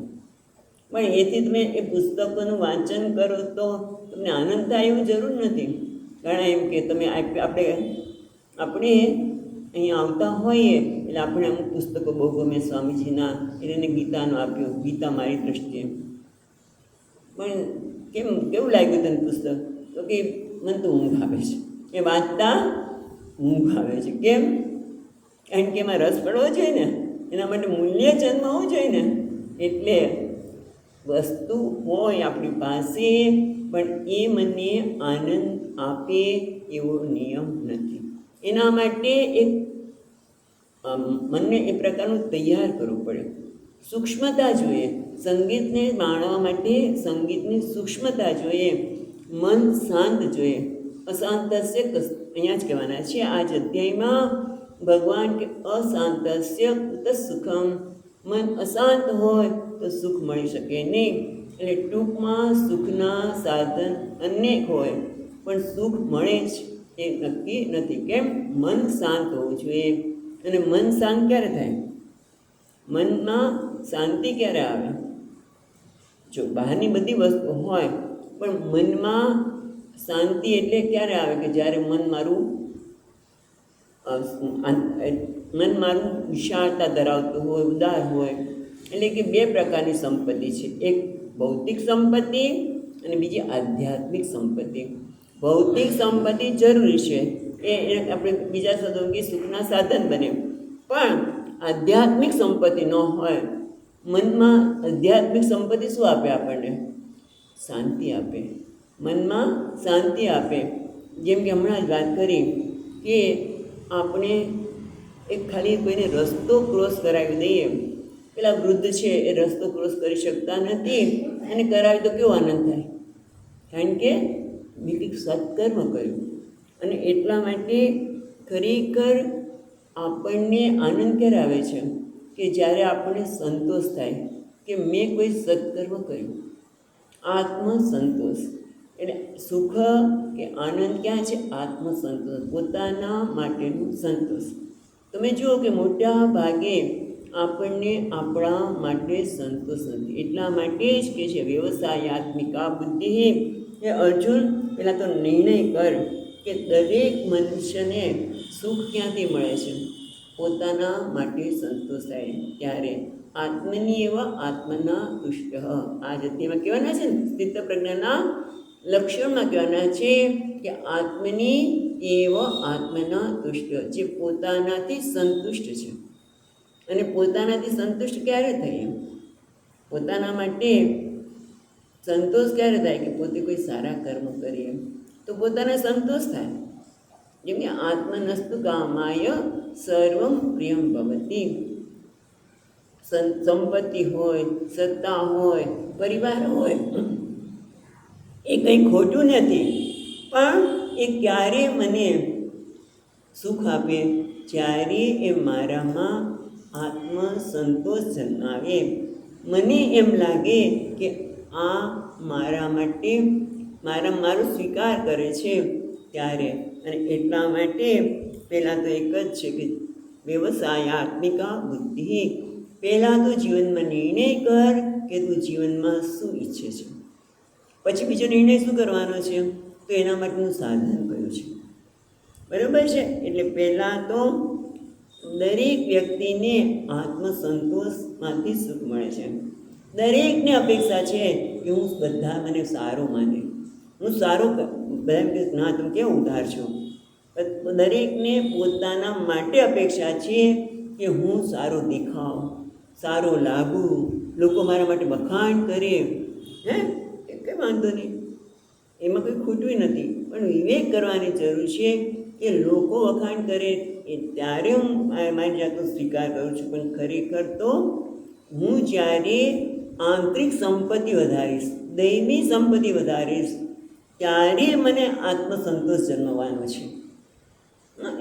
પણ એથી તમે એ પુસ્તકોનું વાંચન કરો તો તમને આનંદ થાય એવું જરૂર નથી. ઘણા એમ કે તમે આપણે અહીં આવતા હોઈએ એટલે આપણે અમુક પુસ્તકો બહુ ગમે સ્વામીજીના, એને ગીતાનો આપ્યો, ગીતા મારી દ્રષ્ટિએ. પણ કેવું લાગ્યું તને પુસ્તક? તો કે મને તો ઊંઘ આવે છે, એ વાંચતા ઊંઘ આવે છે. કેમ? કારણ કે એમાં રસ પડવો જોઈએ ને, એના માટે મૂલ્ય જન્મ હોવું જોઈએ ને. એટલે વસ્તુ હોય આપણી પાસે, પણ એ મને આનંદ આપે એવો નિયમ નથી. એના માટે એક મનને એ પ્રકારનું તૈયાર કરવું પડે. સૂક્ષ્મતા જોઈએ. સંગીતને માણવા માટે સંગીતની સૂક્ષ્મતા જોઈએ. મન શાંત જોઈએ. અશાંતસ્ય અહીંયા જ કહેવાના છે આ જ અધ્યાયમાં ભગવાન કે અશાંતસ્ય કુત સુખમ. મન અશાંત હોય તો સુખ મળી શકે નહીં. એટલે ટૂંકમાં સુખના સાધન અનેક હોય, પણ સુખ મળે જ એ નક્કી નથી. કેમ? મન શાંત હોવું જોઈએ. અને મન શાંત ક્યારે થાય? મનમાં શાંતિ ક્યારે આવે? જો બહારની બધી વસ્તુ હોય, પણ મનમાં શાંતિ એટલે ક્યારે આવે? કે જ્યારે મન મારું વિશાળતા ધરાવતું હોય, ઉદાર હોય. એટલે કે બે પ્રકારની સંપત્તિ છે, એક ભૌતિક સંપત્તિ અને બીજી આધ્યાત્મિક સંપત્તિ. ભૌતિક સંપત્તિ જરૂરી છે, એ આપણે બીજા શબ્દો કે સુખના સાધન બને. પણ આધ્યાત્મિક સંપત્તિ ન હોય, મનમાં આધ્યાત્મિક સંપત્તિ શું આપે આપણને? શાંતિ આપે, મનમાં શાંતિ આપે. જેમ કે હમણાં જ વાત કરી કે આપણે એક ખાલી કોઈને રસ્તો ક્રોસ કરાવી દઈએ. પેલા વૃદ્ધ છે એ રસ્તો ક્રોસ કરી શકતા નથી, અને કરાવી તો કેવો આનંદ થાય, કારણ કે મેં કંઈક સત્કર્મ કર્યું. અને એટલા માટે ખરેખર આપણને આનંદ ક્યારે આવે છે? કે જ્યારે આપણને સંતોષ થાય કે મેં કોઈ સત્કર્મ કર્યું. આત્મસંતોષ એટલે સુખ કે આનંદ ક્યાં છે? આત્મસંતોષ, પોતાના માટેનું સંતોષ. તમે જુઓ કે મોટા ભાગે આપણને આપણા માટે સંતોષ નથી. એટલા માટે જ કે છે વ્યવસાયાત્મિકા બુદ્ધિ. એ અર્જુન, પહેલાં તો નિર્ણય કર કે દરેક મનુષ્યને સુખ ક્યાંથી મળે છે? પોતાના માટે સંતોષ થાય ત્યારે. આત્મની એવા આત્મના તુષ્ટ. આ જગ્યામાં કહેવાના છે ને, સ્થિત પ્રજ્ઞાના લક્ષણમાં કહેવાના છે કે આત્મની એવ આત્મના તુષ્ટ, જે પોતાનાથી સંતુષ્ટ છે. અને પોતાનાથી સંતુષ્ટ ક્યારે થઈએ? પોતાના માટે સંતોષ ક્યારે થાય? કે પોતે કોઈ સારા કર્મ કરીએ તો પોતાને સંતોષ થાય. જેમ કે આત્મનસ્તુ કામાય સર્વમ પ્રિયમ ભવતી. સંપત્તિ હોય, સત્તા હોય, પરિવાર હોય, એ કંઈ ખોટું નથી, પણ એ ક્યારે મને સુખ આપે? જ્યારે એ મારામાં આત્મસંતોષ જન્માવે. મને એમ લાગે કે આ મારા માટે મારો સ્વીકાર કરે છે ત્યારે. અને એટલા માટે પહેલાં તો એક જ છે કે વ્યવસાયાત્મિકા બુદ્ધિ. પહેલાં તો જીવનમાં નિર્ણય કર કે તું જીવનમાં શું ઈચ્છે છે. પછી બીજો નિર્ણય શું કરવાનો છે, તો એના માટેનું સાધન કયું છે. બરાબર છે? એટલે પહેલાં તો દરેક વ્યક્તિને આત્મસંતોષમાંથી સુખ મળે છે. દરેકને અપેક્ષા છે કે હું બધા મને સારો માને, હું સારો. બધા એમ કે ના તમે કેવું ઉધાર છો. દરેકને પોતાના માટે અપેક્ષા છે કે હું સારો દેખાવ, સારો લાગુ, લોકો મારા માટે વખાણ કરે. હે, એ કંઈ વાંધો નહીં, એમાં કંઈ ખોટું નથી. પણ વિવેક કરવાની જરૂર છે કે લોકો વખાણ કરે એ ત્યારે હું મારી જાતનો સ્વીકાર કરું છું. પણ ખરેખર તો હું જ્યારે આંતરિક સંપત્તિ વધારીશ, દૈવી સંપત્તિ વધારીશ, ત્યારે મને આત્મસંતોષ જન્મવાનો છે.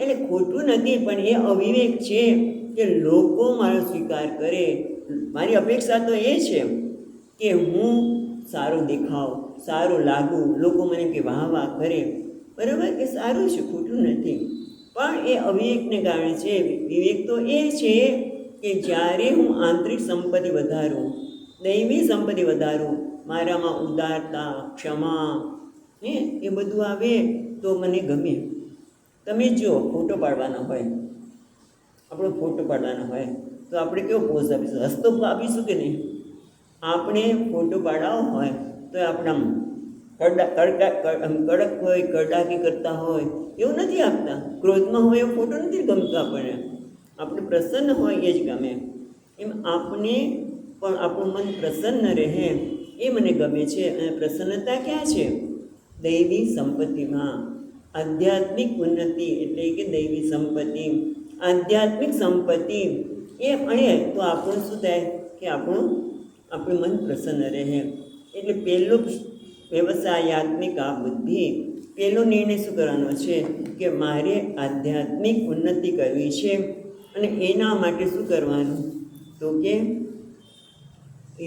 એટલે ખોટું નથી, પણ એ અવિવેક છે કે લોકો મારો સ્વીકાર કરે. મારી અપેક્ષા તો એ છે કે હું સારો દેખાવ, સારો લાગુ, લોકો મને કે વાહ વાહ કરે. બરાબર? એ સારું છે, ખોટું નથી, પણ એ અવિવેકને કારણે છે. વિવેક તો એ છે કે જ્યારે હું આંતરિક સંપત્તિ વધારું, દૈવી સંપત્તિ વધારું, મારામાં ઉદારતા, ક્ષમા, એ બધું આવે તો મને ગમે. તમે જો ફોટો પાડવાનો હોય, આપણો ફોટો પાડવાનો હોય તો આપણે કેવો પોઝ આપીશું? હસતો આપીશું કે નહીં? આપણે ફોટો પાડાવો હોય તો આપણા કડક હોય, કડાકી કરતા હોય એવું નથી આપતા. ક્રોધમાં હોય એવો ફોટો નથી ગમતો આપણને. આપણે પ્રસન્ન હોય એ જ ગમે. એમ આપણે પણ આપણું મન પ્રસન્ન રહે એ મને ગમે છે. અને પ્રસન્નતા ક્યાં છે? દૈવી સંપત્તિમાં. આધ્યાત્મિક ઉન્નતિ એટલે કે દૈવી સંપત્તિ, આધ્યાત્મિક સંપત્તિ એ મળે તો આપણું શું થાય કે આપણું મન પ્રસન્ન રહે. એટલે પહેલું વ્યવસાયાત્મિક આ બુદ્ધિ, પહેલો નિર્ણય શું કરવાનો છે કે મારે આધ્યાત્મિક ઉન્નતિ કરવી છે. અને એના માટે શું કરવાનું? તો કે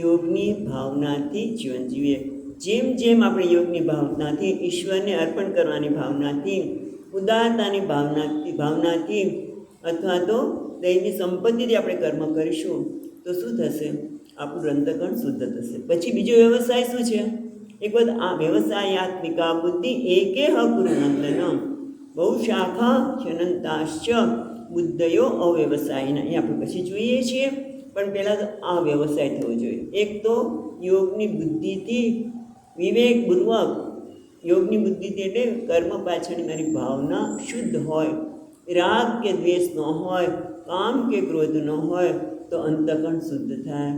યોગની ભાવનાથી જીવન જીવીએ. જેમ જેમ આપણે યોગની ભાવનાથી, ઈશ્વરને અર્પણ કરવાની ભાવનાથી, ઉદારતાની ભાવનાથી અથવા તો દૈવી સંપત્તિથી આપણે કર્મ કરીશું તો શું થશે? આપણું અંતઃકરણ શુદ્ધ થશે. પછી બીજો વ્યવસાય શું છે? એક વખત આ વ્યવસાયાત્મિકા બુદ્ધિ એકે હકુરુનંદન બહુ શાખા ક્ષનંતાશ્ચ બુદ્ધયો અવ્યવસાયના. એ આપણે પછી જોઈએ છીએ, પણ પહેલાં તો આ વ્યવસાય થવો જોઈએ. એક તો યોગની બુદ્ધિથી, વિવેકપૂર્વક યોગની બુદ્ધિથી એટલે કર્મ પાછળની મારી ભાવના શુદ્ધ હોય, રાગ કે દ્વેષ ન હોય, કામ કે ક્રોધ ન હોય, તો અંતઃકરણ શુદ્ધ થાય.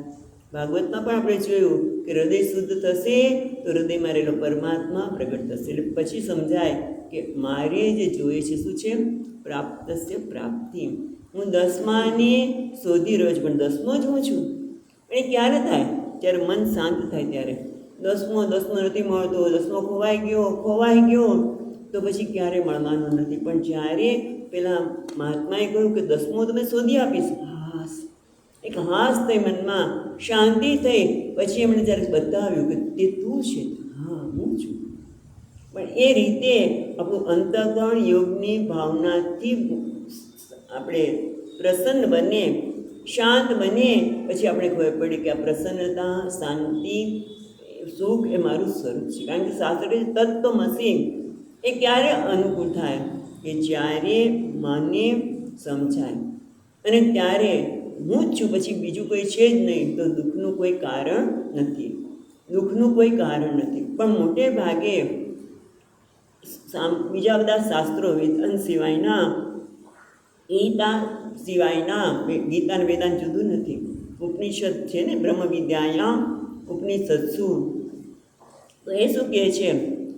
ભાગવતમાં પણ આપણે જોયું કે હૃદય શુદ્ધ થશે તો હૃદયમાં રહેલો પરમાત્મા પ્રગટ થશે. એટલે પછી સમજાય કે મારે જે જોઈએ છે શું છે? પ્રાપ્તસ્ય પ્રાપ્તિ. હું દસમાને શોધી રહ્યો છું, પણ દસમો જ હું છું. એ ક્યારે થાય? જ્યારે મન શાંત થાય ત્યારે. દસમો નથી મળતો, દસમો ખોવાઈ ગયો તો પછી ક્યારે મળવાનો નથી. પણ જ્યારે પેલા મહાત્માએ કહ્યું કે દસમો તમે શોધી આપીશ, હાસ, એક હાસ થઈ, મનમાં શાંતિ થઈ. પછી એમણે જ્યારે બતાવ્યું કે તે તું છે, હા હું છું. પણ એ રીતે આપણું અંતઃકરણ યોગની ભાવનાથી આપણે પ્રસન્ન બને, શાંત બને. પછી આપણે ખબર પડી કે આ પ્રસન્નતા, શાંતિ, સુખ એ મારું સ્વરૂપ છે. કારણ કે શાસ્ત્રે તત્વમસી એ ક્યારે અનુકૂળ થાય? કે જ્યારે મને સમજાય અને ત્યારે હું જ છું, પછી બીજું કોઈ છે જ નહીં, તો દુઃખનું કોઈ કારણ નથી. દુઃખનું કોઈ કારણ નથી. પણ મોટે ભાગે બીજા બધા શાસ્ત્રો વેદાંત સિવાયના ગીતા સિવાયના ગીતા અને વેદાંત જુદું નથી. ઉપનિષદ છે ને, બ્રહ્મ વિદ્યાયામ ઉપનિષદસુ. તો એ શું કહે છે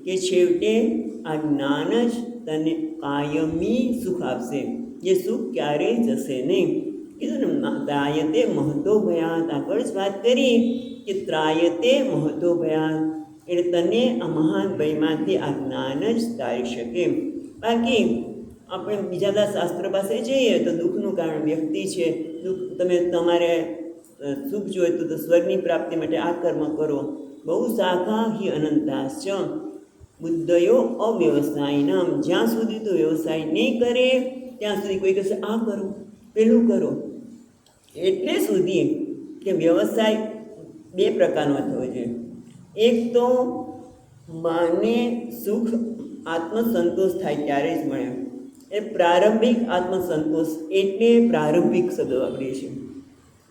કે છેવટે આ જ્ઞાન જ તને કાયમી સુખ આપશે, જે સુખ ક્યારેય જશે નહીં. કીધું ને, ત્રાયતે મહતો ભયાત. આગળ જ વાત કરી કે ત્રાયતે મહતો ભયાત, એટલે તને આ મહાન ભયમાંથી આ જ્ઞાન જ તારી શકે. બાકી આપણે બીજા બધા શાસ્ત્ર પાસે જઈએ તો દુઃખનું કારણ વ્યક્તિ છે. દુઃખ તમે તમારે સુખ જોઈતું તો સ્વર્ગની પ્રાપ્તિ માટે આ કર્મ કરો. બહુ શાખા હિ અનંતાશ્ચ બુદ્ધયો અવ્યવસાયિનામ. જ્યાં સુધી તો વ્યવસાય નહીં કરે ત્યાં સુધી કોઈ કહેશે આ કરો, પેલું કરો. એટલે સુધી કે વ્યવસાય બે પ્રકારનો થવો જોઈએ. એક તો માને સુખ આત્મસંતોષ થાય ત્યારે જ મળે. એ પ્રારંભિક આત્મસંતોષ એટલે પ્રારંભિક શબ્દ વાપરીએ છીએ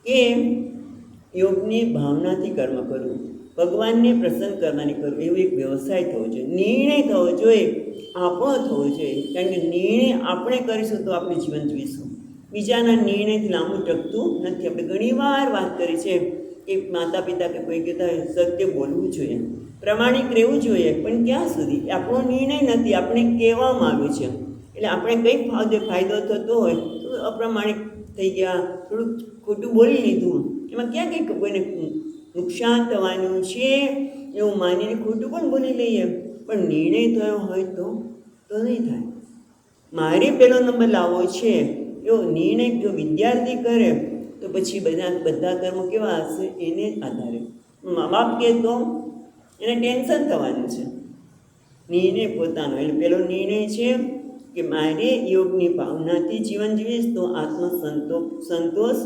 કે યોગની ભાવનાથી કર્મ કરવું, ભગવાનને પ્રસન્ન કરવાની કરવું, એવું એક વ્યવસાય થવો જોઈએ. નિર્ણય થવો જોઈએ, આપણો થવો જોઈએ. કારણ કે નિર્ણય આપણે કરીશું તો આપણે જીવન જીવીશું. બીજાના નિર્ણયથી લાંબુ ટકતું નથી. આપણે ઘણીવાર વાત કરી છે કે માતા પિતા કે કોઈ કહેતા હોય સત્ય બોલવું જોઈએ, પ્રમાણિક રહેવું જોઈએ, પણ ક્યાં સુધી? આપણો નિર્ણય નથી, આપણે કહેવામાં આવ્યું છે. એટલે આપણે કંઈ ફાયદો થતો હોય તો અપ્રમાણિક થઈ ગયા, થોડુંક ખોટું બોલી લીધું, એમાં ક્યાં કંઈક કોઈને નુકસાન થવાનું છે એવું માનીને ખોટું પણ બોલી લઈએ. પણ નિર્ણય થયો હોય તો નહીં થાય. મારે પહેલો નંબર લાવવો છે એવો નિર્ણય જો વિદ્યાર્થી કરે તો પછી બધા કર્મો કેવા હશે એને જ આધારે. મા બાપ કહે તો એને ટેન્શન થવાનું છે. નિર્ણય પોતાનો, એટલે પેલો નિર્ણય છે કે મારે યોગની ભાવનાથી જીવન જીવીશ તો સંતોષ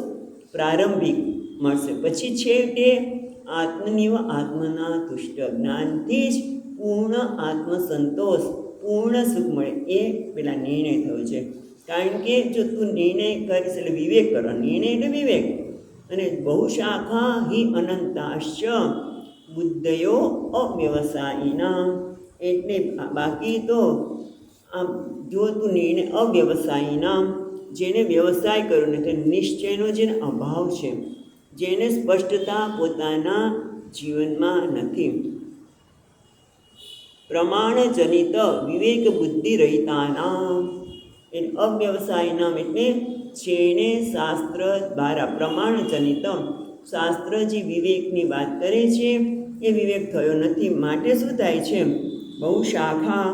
પ્રારંભિક મળશે. પછી છેવટે આત્મનિવ આત્મના તુષ્ટ, જ્ઞાનથી જ પૂર્ણ આત્મસંતોષ, પૂર્ણ સુખ મળે. એ પેલા નિર્ણય થયો છે. કારણ કે જો તું નિર્ણય કરીશ એટલે વિવેક કરો. નિર્ણય એટલે વિવેક. અને બહુ શાખા હિ અનંતાશ્ચ બુદ્ધયો અવ્યવસાયિના. એટલે બાકી તો આમ જો તું નિર્ણય અવ્યવસાયિના, જેને વ્યવસાય કર્યો નથી, નિશ્ચયનો જેને અભાવ છે, જેને સ્પષ્ટતા પોતાના જીવનમાં નથી, પ્રમાણજનિત વિવેક બુદ્ધિ રહિતાના. એટલે અવ્યવસાયનામ એટલે જેણે શાસ્ત્ર દ્વારા પ્રમાણજનિત, શાસ્ત્ર જે વિવેકની વાત કરે છે એ વિવેક થયો નથી. માટે શું થાય છે? બહુ શાખા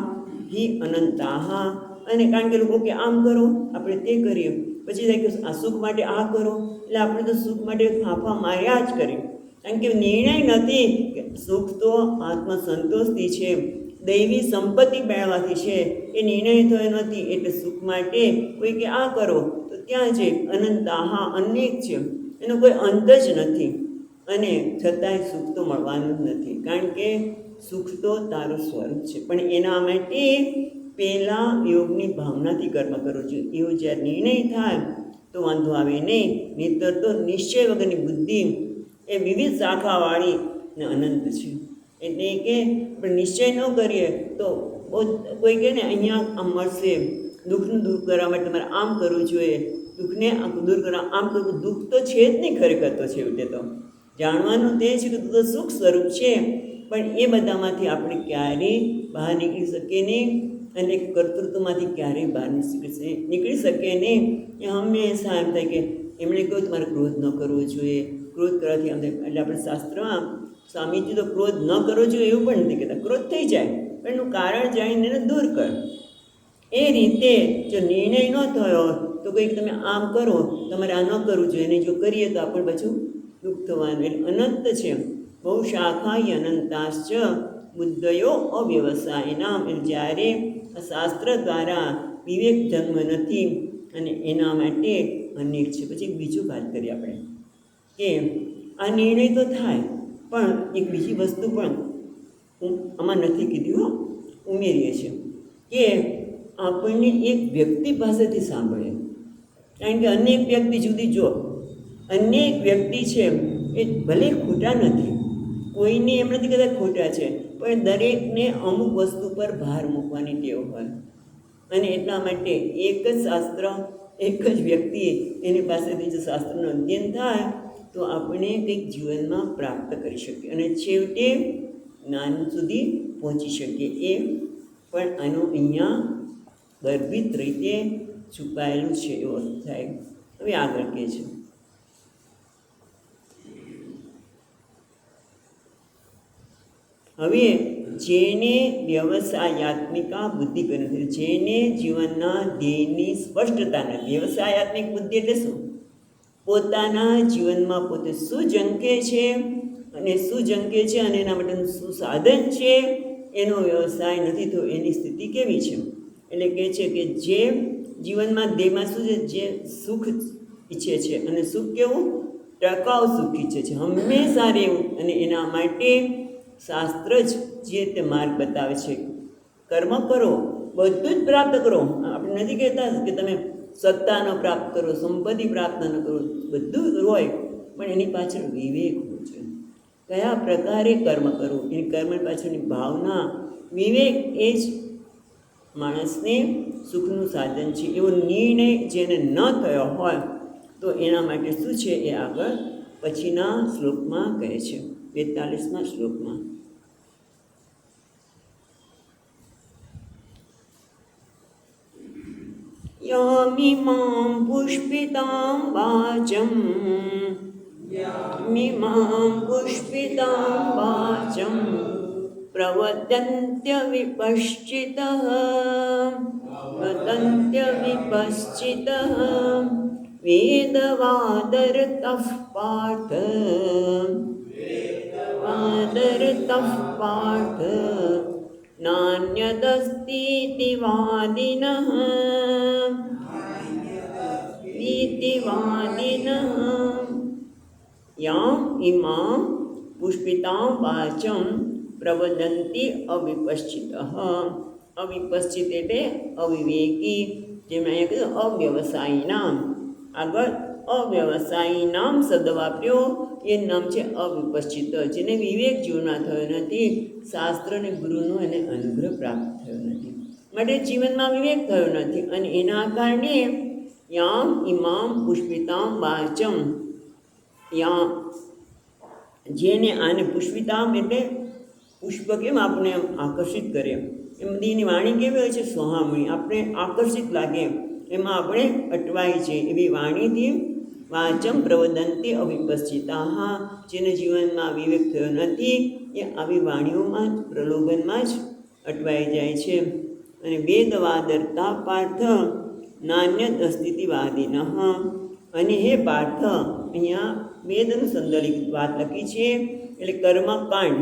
હિ અનંતાહા. અને કારણ કે લોકો કે આમ કરો, આપણે તે કરીએ. પછી થાય કે આ સુખ માટે આ કરો, એટલે આપણે તો સુખ માટે ફાંફા માર્યા જ કરીએ. કારણ કે નિર્ણય નથી કે સુખ તો આત્મસંતોષથી છે, દૈવી સંપત્તિ મેળવવાથી છે. એ નિર્ણય થયો નથી. એટલે સુખ માટે કોઈ કે આ કરો તો ત્યાં છે અનંતાહા, અનેક છે, એનો કોઈ અંત જ નથી. અને છતાંય સુખ તો મળવાનું જ નથી. કારણ કે સુખ તો તારું સ્વરૂપ છે. પણ એના માટે પહેલાં યોગની ભાવનાથી કર્મ કરવું જોઈએ. એવો જ્યારે નિર્ણય થાય તો વાંધો આવે નહીં. નહીંતર તો નિશ્ચય વગરની બુદ્ધિ એ વિવિધ શાખાવાળી ને અનંત છે. એટલે કે આપણે નિશ્ચય ન કરીએ તો કોઈ કહે ને અહીંયા આમ મળશે, દુઃખનું દૂર કરવા માટે તમારે આમ કરવું જોઈએ, દુઃખને દૂર કરવા આમ કરવું. દુઃખ તો છે જ નહીં ખરેખર. તો છેવટે તો જાણવાનું તે છે કે તું તો સુખ સ્વરૂપ છે. પણ એ બધામાંથી આપણે ક્યારેય બહાર નીકળી શકીએ નહીં. અને કર્તૃત્વમાંથી ક્યારેય બહાર નીકળી શકીએ નહીં. એ હંમેશા એમ થાય કે એમણે કહ્યું તમારે ક્રોધ ન કરવો જોઈએ, ક્રોધ કરવાથી આમ થાય. એટલે આપણે શાસ્ત્રમાં સ્વામીજી તો ક્રોધ ન કરવો જોઈએ એવું પણ નથી કહેતા. ક્રોધ થઈ જાય પણ એનું કારણ જાણીને એને દૂર કર. એ રીતે જો નિર્ણય ન થયો તો કંઈક તમે આમ કરો, તમારે આ ન કરવું જોઈએ, અને જો કરીએ તો આપણે પાછું દુઃખ થવાનું. એટલે અનંત છે. બહુ શાખાય અનંતાશ્ચ બુદ્ધયો અવ્યવસાયિનામ. એટલે જ્યારે આ શાસ્ત્ર દ્વારા વિવેક જન્મ નથી અને એના માટે અનેક છે. પછી બીજું વાત કરીએ આપણે કે આ નિર્ણય તો થાય, પણ એક બીજી વસ્તુ પણ આમાં નથી કીધું, ઉમેરીએ છીએ કે આપણને એક વ્યક્તિ પાસેથી સાંભળીએ. કારણ કે અનેક વ્યક્તિ જુદી, જો અનેક વ્યક્તિ છે એ ભલે ખોટા નથી, કોઈને એમ નથી કહેતા ખોટા છે, પણ દરેકને અમુક વસ્તુ પર ભાર મૂકવાની ટેવ હોય, અને એટલા માટે એક જ શાસ્ત્ર, એક જ વ્યક્તિએ એની પાસેથી જો શાસ્ત્રનું અધ્યયન થાય તો આપણે કંઈક જીવનમાં પ્રાપ્ત કરી શકીએ અને છેવટે જ્ઞાન સુધી પહોંચી શકીએ. એ પણ આનું અહીંયા ગર્ભિત રીતે છુપાયેલું છે એવો થાય. હવે આગળ કહે છે, હવે જેને વ્યવસાયાત્મિકા બુદ્ધિ કરી નથી, જેને જીવનના ધ્યેયની સ્પષ્ટતા નથી. વ્યવસાયાત્મિક બુદ્ધિ એટલે શું? પોતાના જીવનમાં પોતે શું ઝંખે છે અને શું ઝંખે છે અને એના માટેનું શું સાધન છે એનો વ્યવસાય નથી થયો, એની સ્થિતિ કેવી છે? એટલે કહે છે કે જે જીવનમાં ધ્યેયમાં શું છે, જે સુખ ઈચ્છે છે, અને સુખ કેવું? ટકાઉ સુખ ઈચ્છે છે, હંમેશા રહેવું, અને એના માટે શાસ્ત્ર જ જે તે માર્ગ બતાવે છે. કર્મ કરો, બધું જ પ્રાપ્ત કરો. આપણે નથી કહેતા કે તમે સત્તા ન પ્રાપ્ત કરો, સંપત્તિ પ્રાપ્ત ન કરો, બધું હોય, પણ એની પાછળ વિવેક હોય છે. કયા પ્રકારે કર્મ કરવું, એની કર્મ પાછળની ભાવના, વિવેક એ જ માણસને સુખનું સાધન છે. એવો નિર્ણય જેને ન થયો હોય તો એના માટે શું છે એ આગળ પછીના શ્લોકમાં કહે છે, 42મા શ્લોકમાં. યમિમાં પુષ્પિતાં વાચમ, યમિમાં પુષ્પિતાં વાચમ પ્રવદન્ત્ય વિપશ્ચિતઃ, વદન્ત્ય વિપશ્ચિતઃ વેદવાદરતઃ પાર્થ, વાદરતઃ પાર્થ નાન્યદસ્તીતિ વાદિનઃ, ઇતિ વાદિનઃ. યામ ઇમામ પુષ્પિતાં વાચમ પ્રવદંતી અવિપશ્ચિતઃ. અવિપશ્ચિત એટલે અવિવેકી, જેમણે અહીંયા કીધું અવ્યવસાયીનામ, આગળ અવ્યવસાયીનામ શબ્દ વાપર્યો, એ નામ છે અવિપશ્ચિત, જેને વિવેક જીવનમાં થયો નથી, શાસ્ત્ર અને ગુરુનો એને અનુગ્રહ પ્રાપ્ત થયો નથી, માટે જીવનમાં વિવેક થયો નથી. અને એના કારણે યામ ઇમામ પુષ્પિતામ વાચમ, યામ જેને, આને પુષ્પિતામ એટલે પુષ્પ કેમ આપણે આકર્ષિત કરે, એમ બધી વાણી કેવી હોય છે? સોહામણી, આપણે આકર્ષિત લાગે, એમાં આપણે અટવાઈ જઈએ એવી વાણીથી. વાચમ પ્રવદંતી અવિપશ્ચિતા, જેને જીવનમાં વિવેક થયો નથી એ આવી વાણીઓમાં જ, પ્રલોભનમાં જ અટવાઈ જાય છે. અને વેદવાદરતા પાર્થ નાન્યદ અસ્તિતિવાદિનઃ. અને હે પાર્થ, અહીંયા વેદનું સંદર્ભિત વાત લખી છે, એટલે કર્મકાંડ,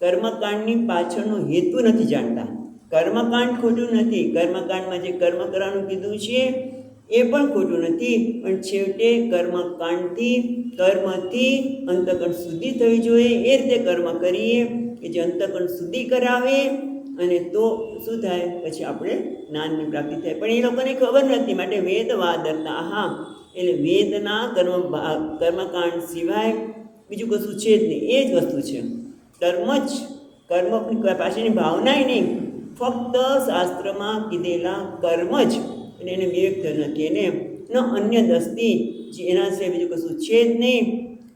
કર્મકાંડની પાછળનો હેતુ નથી જાણતા. કર્મકાંડ ખોટું નથી, કર્મકાંડમાં જે કર્મ કરવાનું કીધું છે એ પણ ખોટું નથી, પણ છેવટે કર્મકાંડથી, કર્મથી અંતકરણ શુદ્ધિ થવી જોઈએ. એ રીતે કર્મ કરીએ કે જે અંતકરણ શુદ્ધિ કરાવે, અને તો શું થાય? પછી આપણે જ્ઞાનની પ્રાપ્તિ થાય. પણ એ લોકોને ખબર નથી, માટે વેદ વાદરતા, હા એટલે વેદના કર્મકાંડ સિવાય બીજું કશું છે જ નહીં, એ જ વસ્તુ છે. કર્મ જ, કર્મ પાછળની ભાવનાય નહીં, ફક્ત શાસ્ત્રમાં કીધેલા કર્મ જ, અને એને વિવેક થયો નથી, એને ન અન્ય દસ્તી, જે એના સિવાય બીજું કશું છે જ નહીં.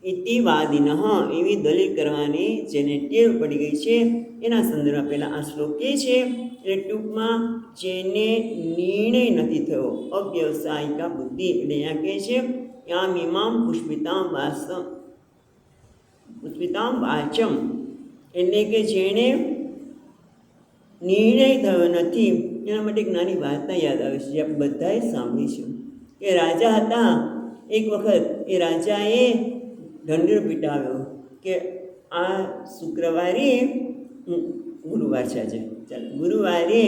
ઇતિવાદિનઃ, એવી દલીલ કરવાની જેને ટેવ પડી ગઈ છે, એના સંદર્ભમાં પહેલાં આ શ્લોક કહે છે. એટલે ટૂંકમાં જેને નિર્ણય નથી થયો, અવ્યવસાયિકા બુદ્ધિ, એટલે અહીંયા કહે છે યામ ઇમામ પુષ્પિતામ વાચમ, એટલે કે જેણે નિર્ણય થયો નથી. એના માટે એક નાની વાર્તા યાદ આવે છે, જે આપણે બધાએ સાંભળી છે. કે રાજા હતા, એક વખત એ રાજાએ ઢંઢેરો પીટાવ્યો કે આ શુક્રવારે, ગુરુવાર છે આજે, ચાલો ગુરુવારે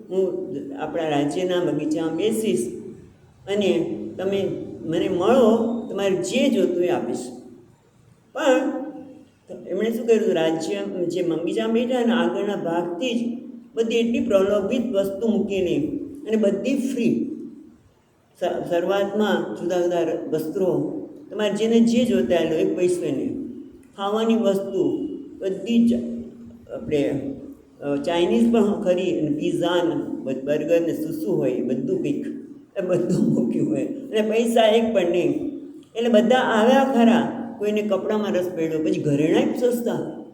હું આપણા રાજ્યના બગીચામાં બેસીશ અને તમે મને મળો, તમારે જે જોતું એ આપીશ. પણ એમણે શું કર્યું? રાજ્ય જે બગીચામાં બેઠા અને આગળના ભાગથી જ બધી એટલી પ્રલોભિત વસ્તુ મૂકેલી, અને બધી ફ્રી. શરૂઆતમાં જુદા જુદા વસ્ત્રો, તમારે જેને જે જોતા લો, એક પૈસો નહીં. ખાવાની વસ્તુ બધી જ આપણે ચાઇનીઝ પણ ખરી અને પીઝા ને બર્ગર ને શું હોય એ બધું કંઈક એ બધું મૂક્યું હોય અને પૈસા એક પણ નહીં. એટલે બધા આવ્યા ખરા, કોઈને કપડામાં રસ પડ્યો, પછી ઘરેણાં